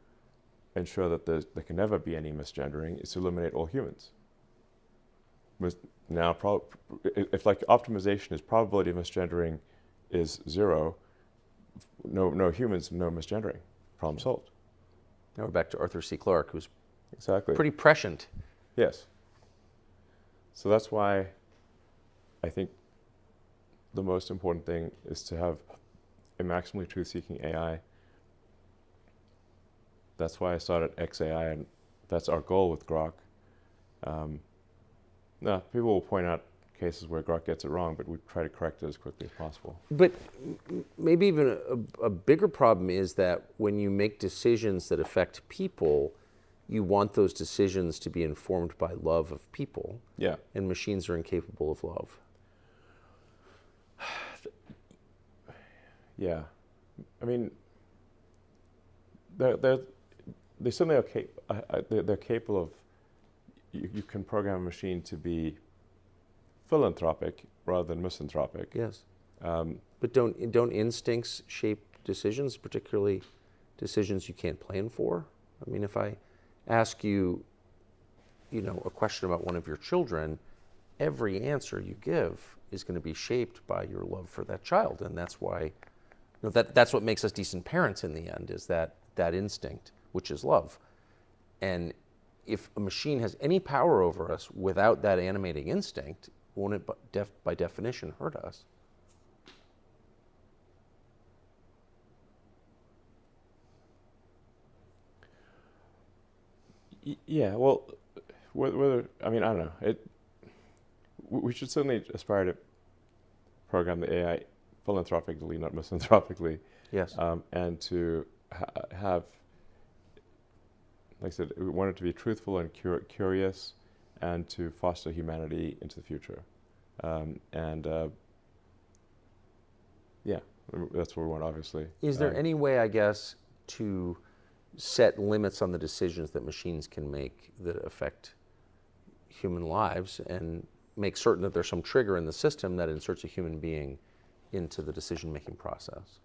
ensure that there can never be any misgendering is to eliminate all humans. Now, if like optimization is probability of misgendering is 0, no humans, no misgendering. Problem solved. Now we're back to Arthur C. Clarke, who's exactly pretty prescient. Yes. So that's why I think the most important thing is to have a maximally truth-seeking AI. That's why I started XAI, and that's our goal with Grok. Now, people will point out cases where Grok gets it wrong, but we try to correct it as quickly as possible. But maybe even a bigger problem is that when you make decisions that affect people, you want those decisions to be informed by love of people. Yeah. And machines are incapable of love. Yeah. I mean, they certainly are they're capable of, you can program a machine to be philanthropic rather than misanthropic. Yes. But don't instincts shape decisions, particularly decisions you can't plan for? I mean, if I ask you, a question about one of your children, every answer you give is going to be shaped by your love for that child, and that's why, that's what makes us decent parents in the end, is that instinct, which is love. And if a machine has any power over us without that animating instinct, won't it by definition hurt us? Yeah, well, whether I don't know. We should certainly aspire to program the AI philanthropically, not misanthropically. Yes. And to have, like I said, we want it to be truthful and curious, and to foster humanity into the future. Yeah, that's what we want, obviously. Is there any way, I guess, to set limits on the decisions that machines can make that affect human lives, and make certain that there's some trigger in the system that inserts a human being into the decision-making process?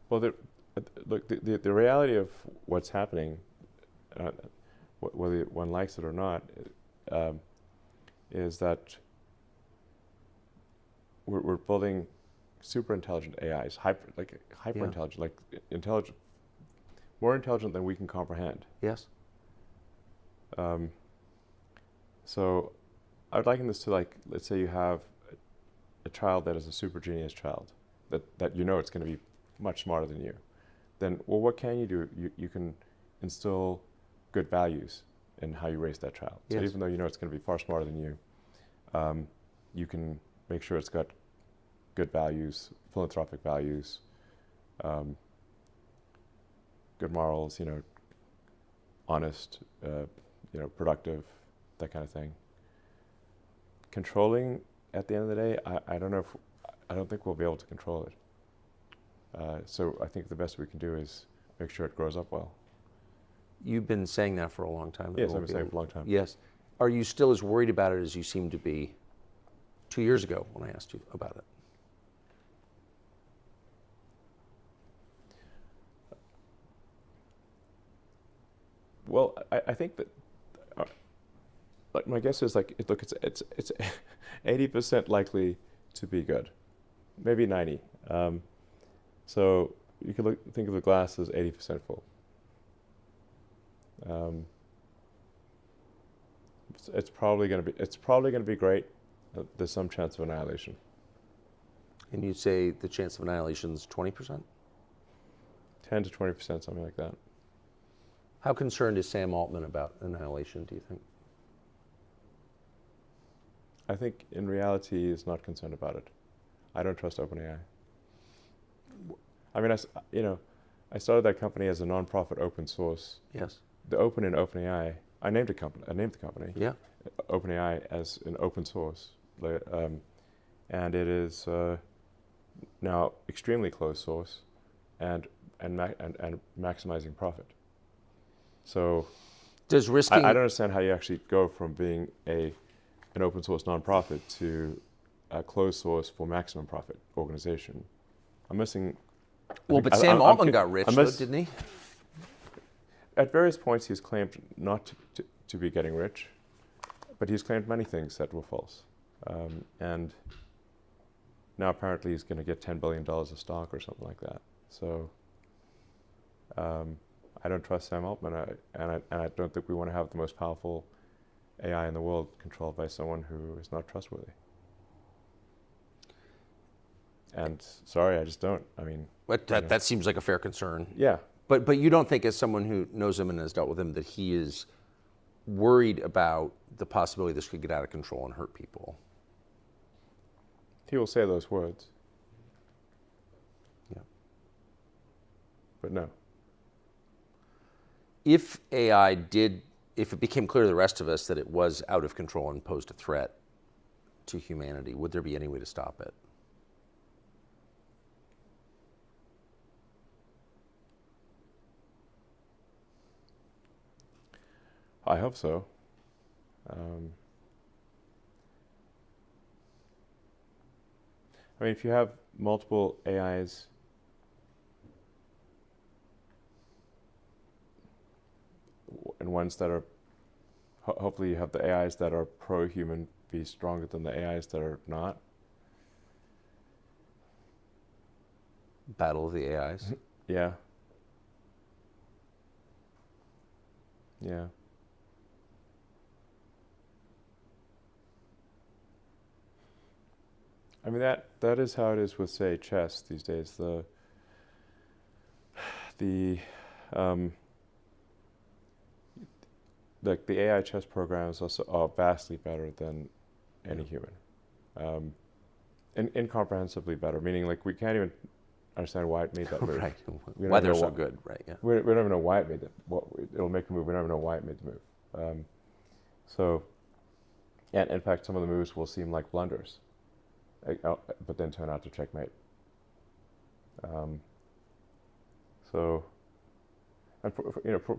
Well, the reality of what's happening, whether one likes it or not, is that we're building super intelligent AIs, hyper intelligent, like intelligent, more intelligent than we can comprehend. Yes. So I would liken this to, like, let's say you have a child that is a super genius child, that it's going to be much smarter than you. Then, well, what can you do? You can instill good values in how you raise that child. Yes. So even though it's going to be far smarter than you, you can make sure it's got good values, philanthropic values, good morals, honest, productive, that kind of thing. Controlling, at the end of the day, I don't think we'll be able to control it. So I think the best we can do is make sure it grows up well. You've been saying that for a long time. Yes, I've been saying it for a long time. Yes. Are you still as worried about it as you seemed to be 2 years ago when I asked you about it? Well, I think that, like, my guess is, like, look, it's 80% likely to be good, maybe 90. So you can think of the glass as 80% full. It's probably going to be great. There's some chance of annihilation. And you'd say the chance of annihilation is 20%? 10 to 20%, something like that. How concerned is Sam Altman about annihilation, do you think? I think in reality he's not concerned about it. I don't trust OpenAI. I mean, I started that company as a non-profit open source. Yes. The open in OpenAI, I named the company. Yeah. OpenAI as an open source, and it is now extremely closed source, and maximizing profit. So, does risking? I don't understand how you actually go from being an open source nonprofit to a closed source for maximum profit organization. I'm missing. Well, but Sam Altman got rich, though, didn't he? At various points, he's claimed not to be getting rich, but he's claimed many things that were false. And now apparently he's going to get $10 billion of stock or something like that. So I don't trust Sam Altman, and I don't think we want to have the most powerful AI in the world controlled by someone who is not trustworthy. And sorry, I just don't. I mean, But that seems like a fair concern. yeah. But you don't think, as someone who knows him and has dealt with him, that he is worried about the possibility this could get out of control and hurt people? He will say those words. Yeah. But no. If it became clear to the rest of us that it was out of control and posed a threat to humanity, would there be any way to stop it? I hope so. I mean, if you have multiple AIs, and ones that are, hopefully you have the AIs that are pro-human be stronger than the AIs that are not. Battle of the AIs? Yeah. Yeah. I mean, that is how it is with, say, chess these days. The AI chess programs also are vastly better than any human, incomprehensibly better. Meaning, like, we can't even understand why it made that move. Right. Why they're so good, right? Yeah. We don't even know why it made that. It'll make a move. We don't even know why it made the move. And in fact, some of the moves will seem like blunders, but then turn out to checkmate. And for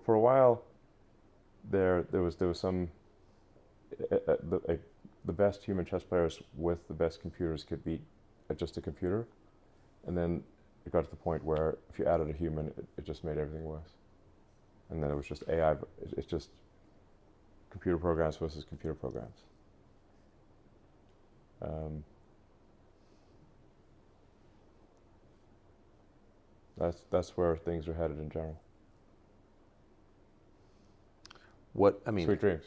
a while, there was some the best human chess players with the best computers could beat just a computer, and then it got to the point where if you added a human, it just made everything worse. And then it was just AI. It's just computer programs versus computer programs. That's where things are headed in general. Sweet dreams.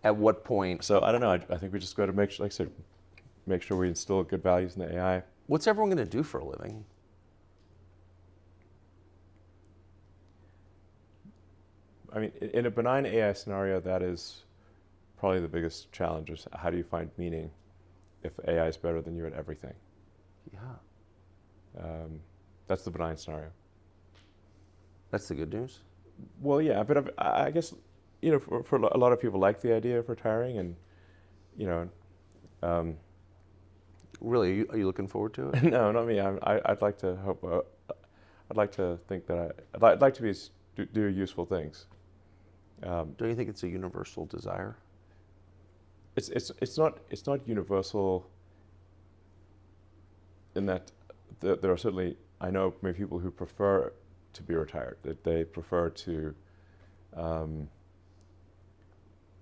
At what point? So I don't know. I think we just got to make sure we instill good values in the AI. What's everyone going to do for a living? I mean, in a benign AI scenario, that is probably the biggest challenge is how do you find meaning if AI is better than you at everything? Yeah. That's the benign scenario. That's the good news. Well, yeah, but I guess, for a lot of people like the idea of retiring, and, Really, are you looking forward to it? no, not me. I'd like to hope. I'd like to think that I'd like to do useful things. Don't you think it's a universal desire? It's not universal. In that there are certainly, I know many people who prefer to be retired. That they prefer to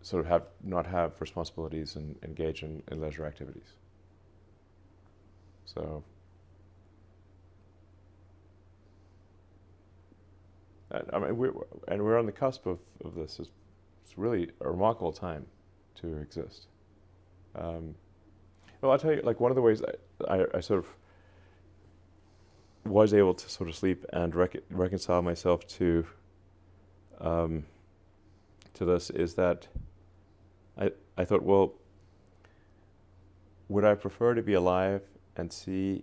sort of not have responsibilities and engage in leisure activities. So, I mean, we're on the cusp of this. It's really a remarkable time to exist. Well, I'll tell you, like, one of the ways I sort of was able to sort of sleep and reconcile myself to this is that I thought, well, would I prefer to be alive and see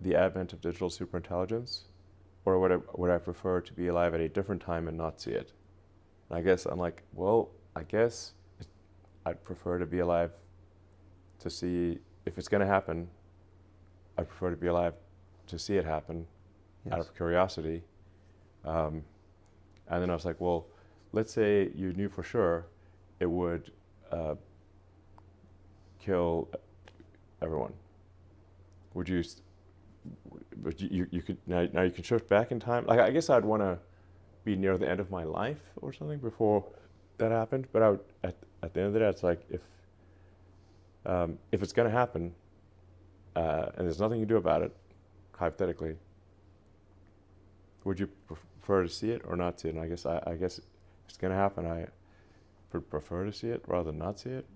the advent of digital superintelligence, or would I prefer to be alive at a different time and not see it? And I guess I'm like, well, I guess I'd prefer to be alive to see if it's going to happen. I prefer to be alive to see it happen, Yes. out of curiosity. And then I was like, well, let's say you knew for sure it would kill everyone. Would you? But you could now you can shift back in time. Like, I guess I'd want to be near the end of my life or something before that happened. But I would, at the end of the day, it's like if it's going to happen and there's nothing you can do about it, hypothetically, would you prefer to see it or not see it? And I guess if it's going to happen, I would prefer to see it rather than not see it.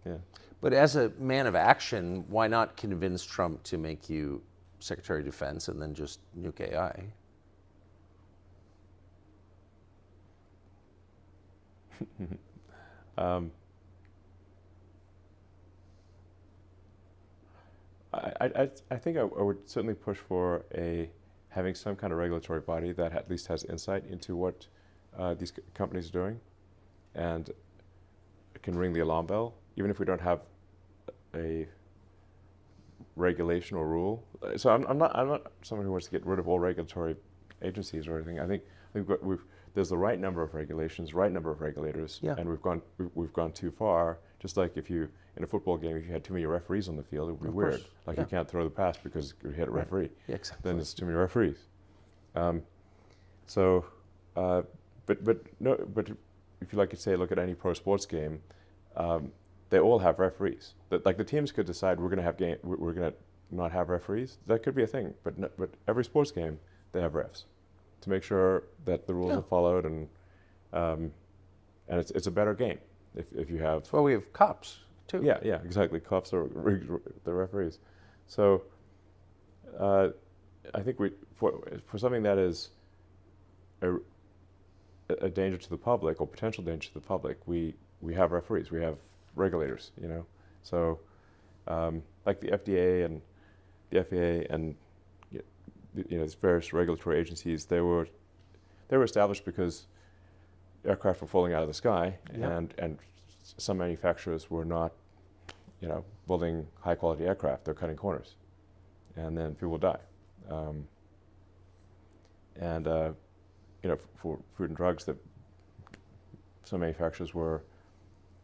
Yeah. But as a man of action, why not convince Trump to make you Secretary of Defense and then just nuke AI? I think I would certainly push for having some kind of regulatory body that at least has insight into what these companies are doing, and can ring the alarm bell, even if we don't have a regulation or rule. So I'm not someone who wants to get rid of all regulatory agencies or anything. I think there's the right number of regulations, right number of regulators, Yeah. and we've gone too far. Just like if you, in a football game, if you had too many referees on the field, it would be Of weird. course. Like, Yeah. you can't throw the pass because you hit a referee. Yeah, exactly. Then it's too many referees. But if you like to say, look at any pro sports game, they all have referees. Like, the teams could decide we're going to not have referees. That could be a thing. But every sports game, they have refs to make sure that the rules Yeah. are followed, and it's a better game if you have. That's why we have cops, too. Yeah, exactly. Cops are the referees. So I think for something that is a danger to the public, or potential danger to the public, we have referees, we have regulators, So like the FDA and the FAA and these various regulatory agencies, they were established because aircraft were falling out of the sky, Yep. and some manufacturers were not, building high quality aircraft. They're cutting corners, and then people die. For food and drugs, that some manufacturers were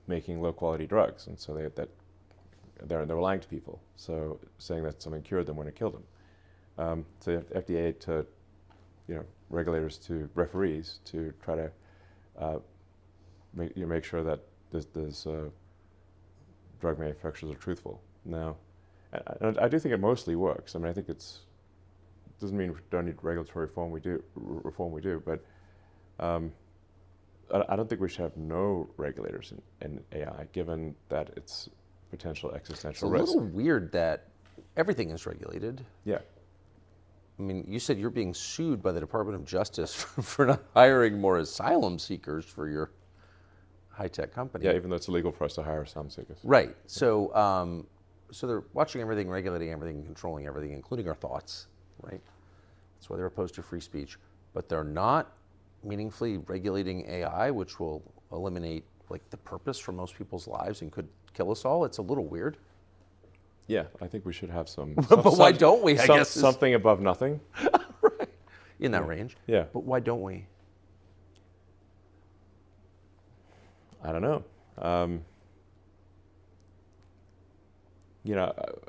making low quality drugs, and so they were lying to people, so saying that something cured them when it killed them. So you have FDA to, regulators to referees to try to make sure that there's drug manufacturers are truthful. Now, I do think it mostly works. I mean, I think doesn't mean we don't need regulatory reform. We do, but I don't think we should have no regulators in AI, given that it's potential It's a existential risk. little weird that everything is regulated. Yeah. I mean, you said you're being sued by the Department of Justice for not hiring more asylum seekers for your high-tech company. Yeah, even though it's illegal for us to hire asylum seekers. Right. So, so they're watching everything, regulating everything, controlling everything, including our thoughts, right? That's why they're opposed to free speech. But they're not meaningfully regulating AI, which will eliminate like the purpose for most people's lives and could kill us all. It's a little weird. Yeah, I think we should have some. But why don't we? I guess something above nothing. Right. In that range. Yeah. But why don't we? I don't know.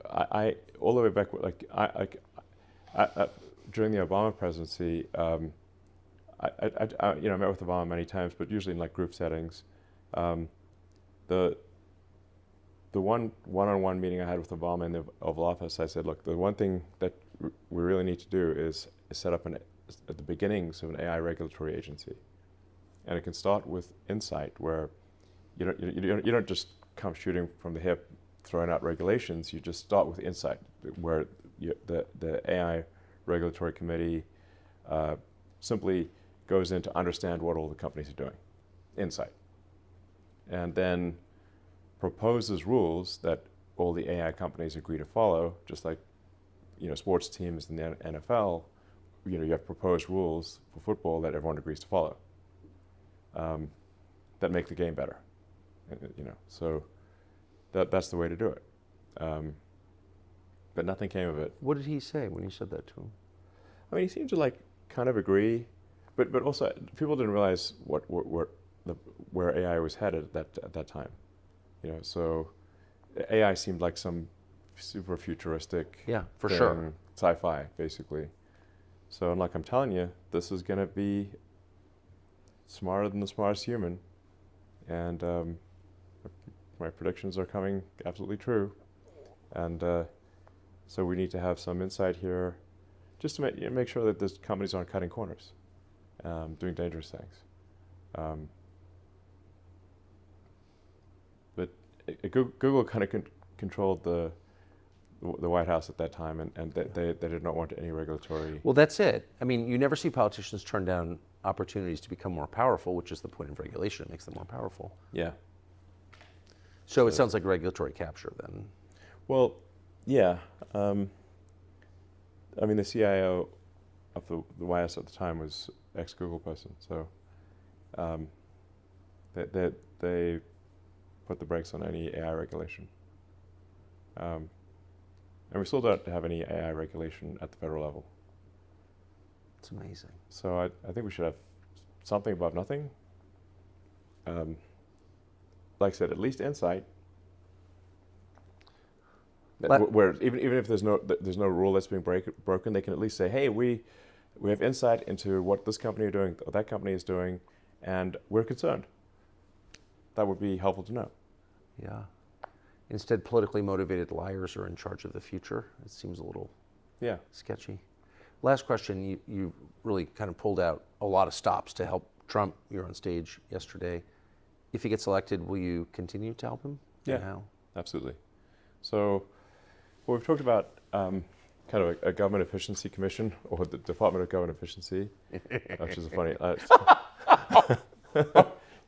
I all the way back, like I during the Obama presidency, I met with Obama many times, but usually in like group settings. The one-on-one meeting I had with Obama in the Oval Office, I said, look, the one thing that we really need to do is set up at the beginnings of an AI regulatory agency, and it can start with insight, where you don't just come shooting from the hip, throwing out regulations. You just start with insight, where the AI regulatory committee simply goes in to understand what all the companies are doing, insight, and then proposes rules that all the AI companies agree to follow, just like sports teams in the NFL. You have proposed rules for football that everyone agrees to follow, that make the game better. So that's the way to do it. But nothing came of it. What did he say when you said that to him? I mean, he seemed to like kind of agree, but also people didn't realize where AI was headed at that time. So AI seemed like some super futuristic, for thing, sure, sci-fi basically. So I'm telling you, this is going to be smarter than the smartest human, and my predictions are coming absolutely true. And so we need to have some insight here, just to make sure that these companies aren't cutting corners, doing dangerous things. But Google kind of controlled the White House at that time, and they did not want any regulatory. Well, that's it. I mean, you never see politicians turn down opportunities to become more powerful, which is the point of regulation. It makes them more powerful. Yeah. So it sounds like regulatory capture then. Well, yeah. I mean, the CIO of the White House at the time was ex-Google person, so they put the brakes on any AI regulation. And we still don't have any AI regulation at the federal level. It's amazing. So I think we should have something above nothing. Like I said, at least insight. Where even if there's no rule that's being broken, they can at least say, hey, we have insight into what this company are doing, or that company is doing, and we're concerned. That would be helpful to know. Yeah. Instead, politically motivated liars are in charge of the future. It seems a little sketchy. Last question, you really kind of pulled out a lot of stops to help Trump. You were on stage yesterday. If he gets elected, will you continue to help him? Yeah, and how? Absolutely. So we've talked about kind of a government efficiency commission, or the Department of Government Efficiency, which is a funny...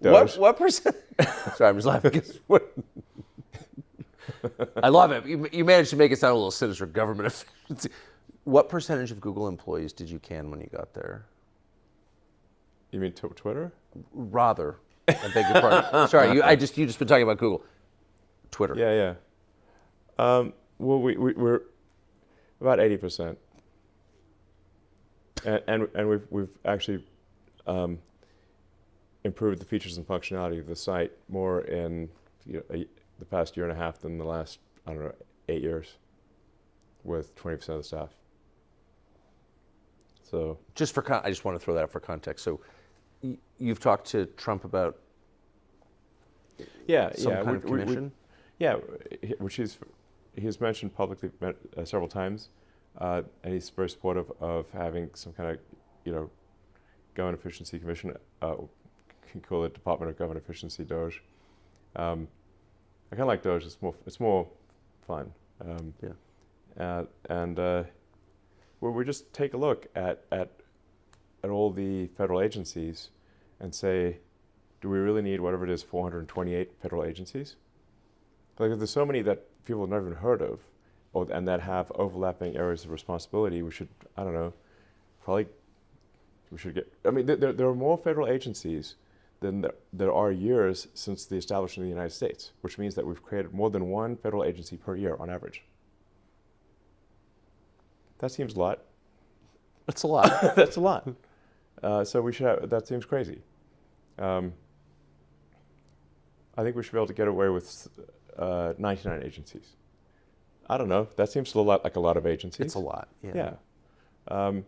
What percent? Sorry, I'm just laughing because I love it. You managed to make it sound a little sinister. Government efficiency. What percentage of Google employees did you can when you got there? You mean Twitter? Rather, I beg your pardon. Sorry, you just been talking about Google. Twitter. Yeah. Well, we're about 80%, and we've actually improved the features and functionality of the site more in the past year and a half than the last 8 years, with 20% of the staff. So I just want to throw that out for context. So you've talked to Trump about some kind of commission? Which he's mentioned publicly several times, and he's very supportive of having some kind of government efficiency commission. Can call it Department of Government Efficiency, Doge. I kind of like Doge. It's more fun. where we just take a look at all the federal agencies and say, do we really need whatever it is, 428 federal agencies? Like, if there's so many that people have never even heard of, and that have overlapping areas of responsibility, we should, I don't know, probably we should get, I mean, there are more federal agencies than there are years since the establishment of the United States, which means that we've created more than one federal agency per year on average. That seems a lot. That's a lot. That's a lot. So we should have, that seems crazy. I think we should be able to get away with 99 agencies. I don't know. That seems a lot like a lot of agencies. It's a lot. Yeah.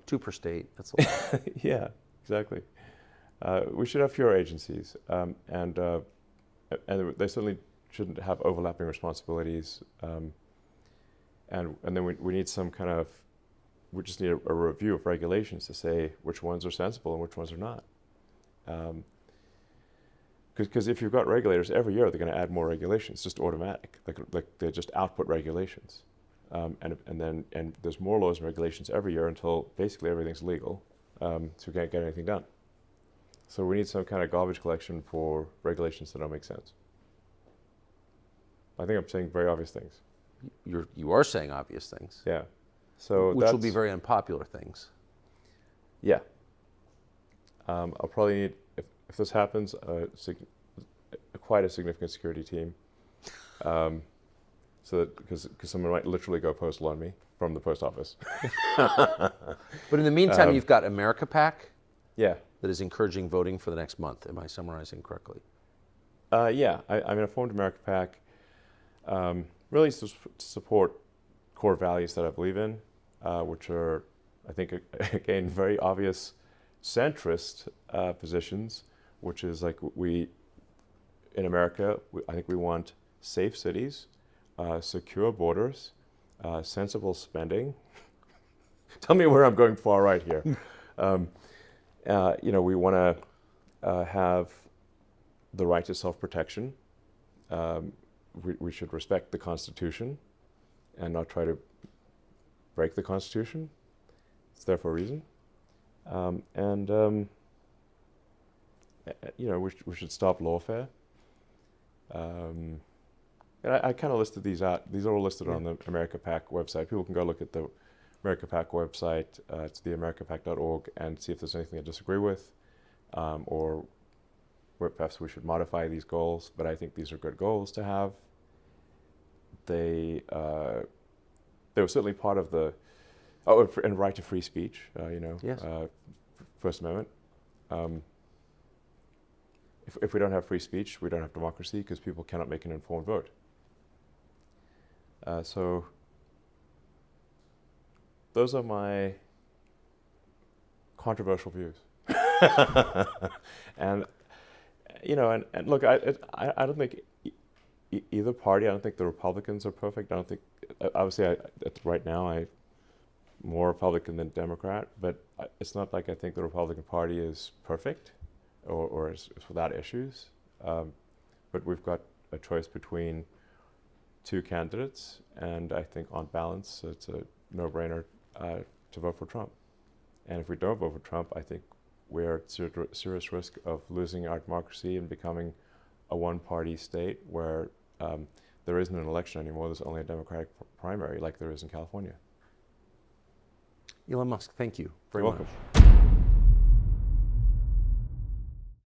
2 per state. That's a lot. Yeah, exactly. We should have fewer agencies, and they certainly shouldn't have overlapping responsibilities. And then we need some kind of, we just need a review of regulations to say which ones are sensible and which ones are not. Because if you've got regulators every year, they're going to add more regulations, just automatic. Like they just output regulations, and there's more laws and regulations every year until basically everything's legal, so we can't get anything done. So we need some kind of garbage collection for regulations that don't make sense. I think I'm saying very obvious things. You are saying obvious things. Yeah. So which will be very unpopular things. Yeah. I'll probably need, if this happens, quite a significant security team. So that, because someone might literally go postal on me from the post office. But in the meantime, you've got America PAC. Yeah. That is encouraging voting for the next month. Am I summarizing correctly? Yeah. I mean, I formed America PAC really to support core values that I believe in, which are, I think, again, very obvious centrist positions, which is like in America, I think we want safe cities, secure borders, sensible spending. Tell me where I'm going far right here. We want to have the right to self-protection. We should respect the Constitution and not try to break the Constitution. It's there for a reason. We should stop lawfare. And I kind of listed these out. These are all listed on the America PAC website. People can go look at the America PAC website. It's theamericapac.org, and see if there's anything I disagree with, or where perhaps we should modify these goals. But I think these are good goals to have. They were certainly part of the and right to free speech. Yes. First Amendment. If we don't have free speech, we don't have democracy, because people cannot make an informed vote. So those are my controversial views. And look, I don't think either party. I don't think the Republicans are perfect. I don't think, obviously, right now I'm more Republican than Democrat, but it's not like I think the Republican Party is perfect or is without issues. But we've got a choice between 2 candidates, and I think on balance, it's a no-brainer to vote for Trump. And if we don't vote for Trump, I think we're at serious risk of losing our democracy and becoming a one-party state where there isn't an election anymore. There's only a Democratic primary, like there is in California. Elon Musk, thank you very You're much. welcome.